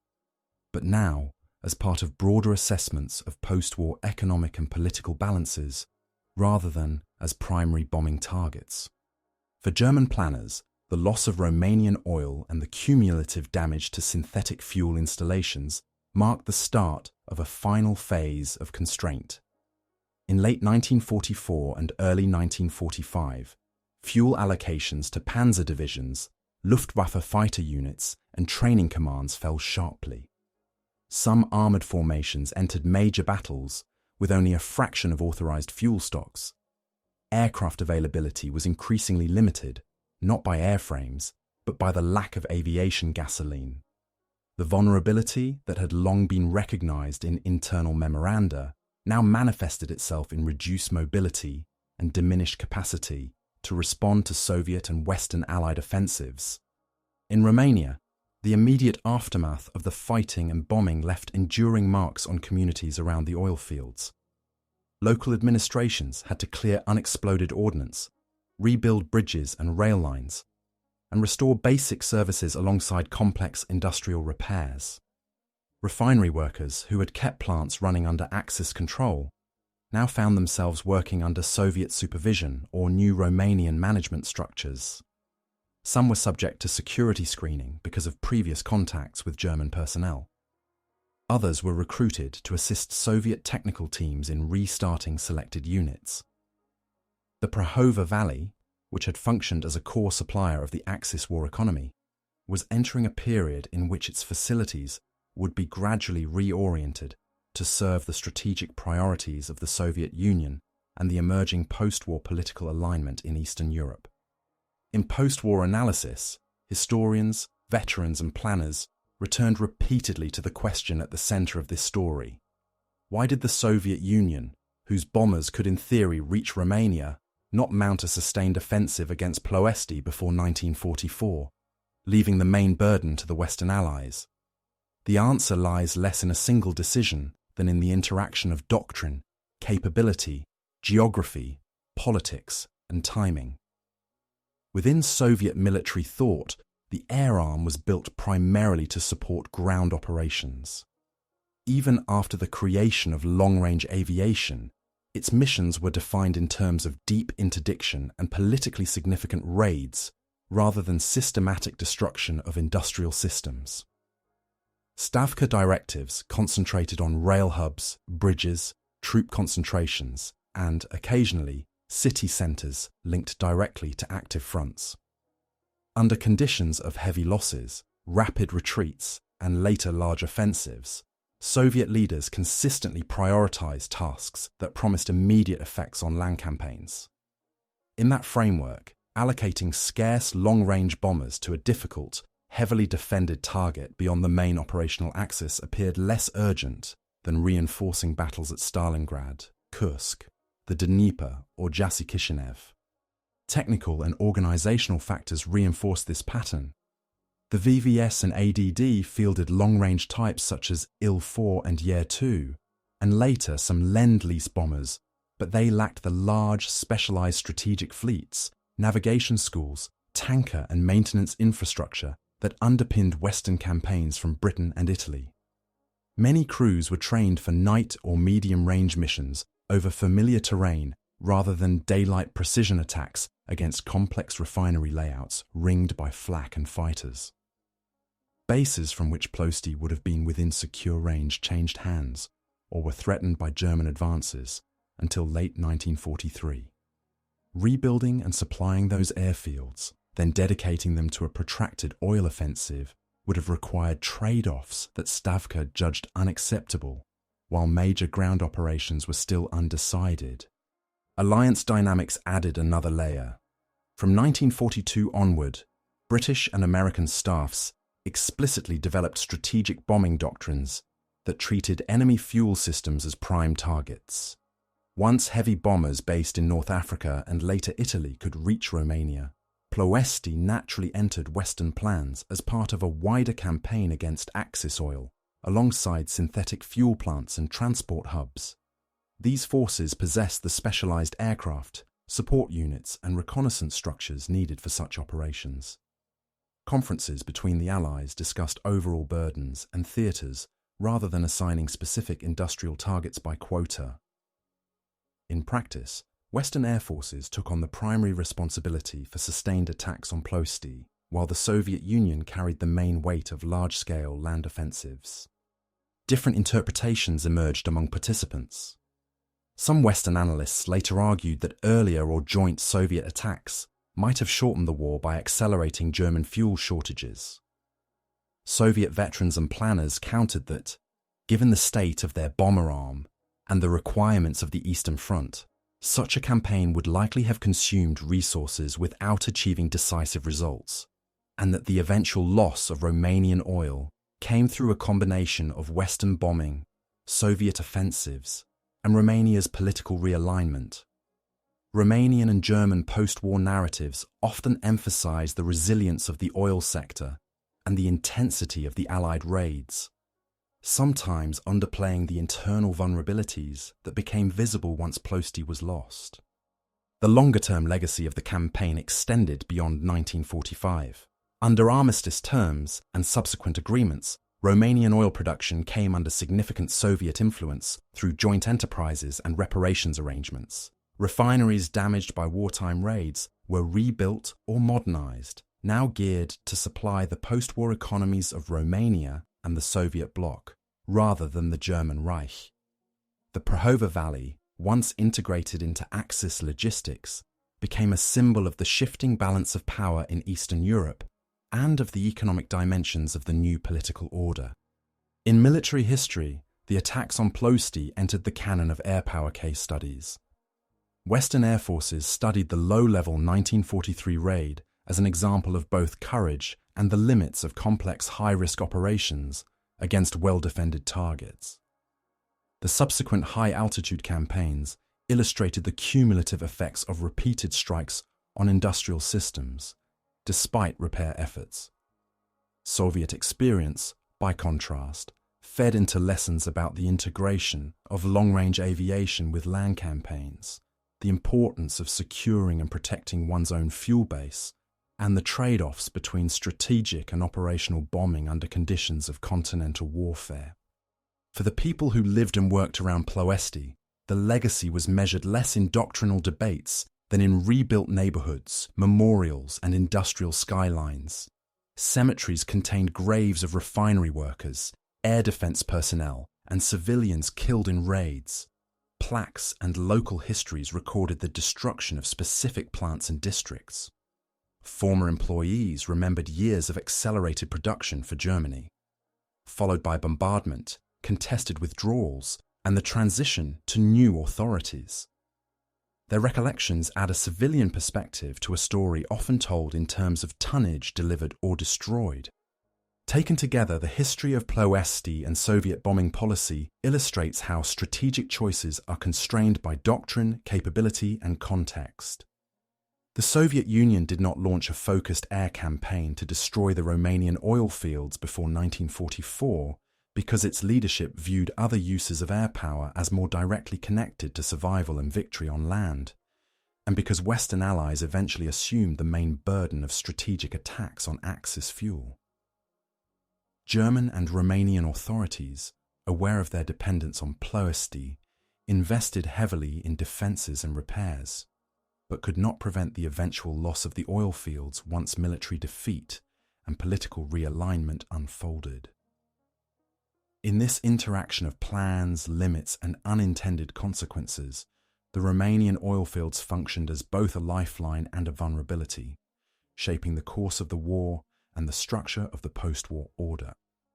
but now, as part of broader assessments of post-war economic and political balances, rather than as primary bombing targets. For German planners, the loss of Romanian oil and the cumulative damage to synthetic fuel installations marked the start of a final phase of constraint. In late 1944 and early 1945, fuel allocations to panzer divisions, Luftwaffe fighter units, and training commands fell sharply. Some armoured formations entered major battles with only a fraction of authorised fuel stocks. Aircraft availability was increasingly limited, not by airframes, but by the lack of aviation gasoline. The vulnerability that had long been recognised in internal memoranda now manifested itself in reduced mobility and diminished capacity to respond to Soviet and Western Allied offensives. In Romania, the immediate aftermath of the fighting and bombing left enduring marks on communities around the oil fields. Local administrations had to clear unexploded ordnance, rebuild bridges and rail lines, and restore basic services alongside complex industrial repairs. Refinery workers who had kept plants running under Axis control now found themselves working under Soviet supervision or new Romanian management structures. Some were subject to security screening because of previous contacts with German personnel. Others were recruited to assist Soviet technical teams in restarting selected units. The Prahova Valley, which had functioned as a core supplier of the Axis war economy, was entering a period in which its facilities would be gradually reoriented to serve the strategic priorities of the Soviet Union and the emerging post-war political alignment in Eastern Europe. In post-war analysis, historians, veterans and planners returned repeatedly to the question at the center of this story. Why did the Soviet Union, whose bombers could in theory reach Romania, not mount a sustained offensive against Ploesti before 1944, leaving the main burden to the Western Allies? The answer lies less in a single decision than in the interaction of doctrine, capability, geography, politics, and timing. Within Soviet military thought, the air arm was built primarily to support ground operations. Even after the creation of long-range aviation, its missions were defined in terms of deep interdiction and politically significant raids, rather than systematic destruction of industrial systems. Stavka directives concentrated on rail hubs, bridges, troop concentrations, and, occasionally, city centres linked directly to active fronts. Under conditions of heavy losses, rapid retreats, and later large offensives, Soviet leaders consistently prioritised tasks that promised immediate effects on land campaigns. In that framework, allocating scarce long-range bombers to a difficult, heavily defended target beyond the main operational axis appeared less urgent than reinforcing battles at Stalingrad, Kursk, the Dnieper, or Jassy Kishinev. Technical and organisational factors reinforced this pattern. The VVS and ADD fielded long-range types such as Il-4 and Yer-2, and later some Lend-Lease bombers, but they lacked the large, specialised strategic fleets, navigation schools, tanker and maintenance infrastructure that underpinned Western campaigns from Britain and Italy. Many crews were trained for night or medium-range missions over familiar terrain rather than daylight precision attacks against complex refinery layouts ringed by flak and fighters. Bases from which Ploesti would have been within secure range changed hands or were threatened by German advances until late 1943. Rebuilding and supplying those airfields, then dedicating them to a protracted oil offensive, would have required trade-offs that Stavka judged unacceptable, while major ground operations were still undecided. Alliance dynamics added another layer. From 1942 onward, British and American staffs explicitly developed strategic bombing doctrines that treated enemy fuel systems as prime targets. Once heavy bombers based in North Africa and later Italy could reach Romania, Ploesti naturally entered Western plans as part of a wider campaign against Axis oil, alongside synthetic fuel plants and transport hubs. These forces possessed the specialised aircraft, support units and reconnaissance structures needed for such operations. Conferences between the Allies discussed overall burdens and theatres rather than assigning specific industrial targets by quota. In practice, Western air forces took on the primary responsibility for sustained attacks on Ploesti, while the Soviet Union carried the main weight of large-scale land offensives. Different interpretations emerged among participants. Some Western analysts later argued that earlier or joint Soviet attacks might have shortened the war by accelerating German fuel shortages. Soviet veterans and planners countered that, given the state of their bomber arm and the requirements of the Eastern Front, such a campaign would likely have consumed resources without achieving decisive results, and that the eventual loss of Romanian oil came through a combination of Western bombing, Soviet offensives, and Romania's political realignment. Romanian and German post-war narratives often emphasize the resilience of the oil sector and the intensity of the Allied raids, sometimes underplaying the internal vulnerabilities that became visible once Ploesti was lost. The longer-term legacy of the campaign extended beyond 1945. Under armistice terms and subsequent agreements, Romanian oil production came under significant Soviet influence through joint enterprises and reparations arrangements. Refineries damaged by wartime raids were rebuilt or modernized, now geared to supply the post-war economies of Romania and the Soviet bloc, rather than the German Reich. The Prahova Valley, once integrated into Axis logistics, became a symbol of the shifting balance of power in Eastern Europe and of the economic dimensions of the new political order. In military history, the attacks on Ploesti entered the canon of air power case studies. Western air forces studied the low-level 1943 raid as an example of both courage and the limits of complex high-risk operations against well-defended targets. The subsequent high-altitude campaigns illustrated the cumulative effects of repeated strikes on industrial systems, despite repair efforts. Soviet experience, by contrast, fed into lessons about the integration of long-range aviation with land campaigns, the importance of securing and protecting one's own fuel base, and the trade-offs between strategic and operational bombing under conditions of continental warfare. For the people who lived and worked around Ploesti, the legacy was measured less in doctrinal debates than in rebuilt neighborhoods, memorials, and industrial skylines. Cemeteries contained graves of refinery workers, air defense personnel, and civilians killed in raids. Plaques and local histories recorded the destruction of specific plants and districts. Former employees remembered years of accelerated production for Germany, followed by bombardment, contested withdrawals, and the transition to new authorities. Their recollections add a civilian perspective to a story often told in terms of tonnage delivered or destroyed. Taken together, the history of Ploesti and Soviet bombing policy illustrates how strategic choices are constrained by doctrine, capability, and context. The Soviet Union did not launch a focused air campaign to destroy the Romanian oil fields before 1944 because its leadership viewed other uses of air power as more directly connected to survival and victory on land, and because Western allies eventually assumed the main burden of strategic attacks on Axis fuel. German and Romanian authorities, aware of their dependence on Ploesti, invested heavily in defences and repairs, but could not prevent the eventual loss of the oil fields once military defeat and political realignment unfolded. In this interaction of plans, limits, and unintended consequences, the Romanian oil fields functioned as both a lifeline and a vulnerability, shaping the course of the war and the structure of the post-war order.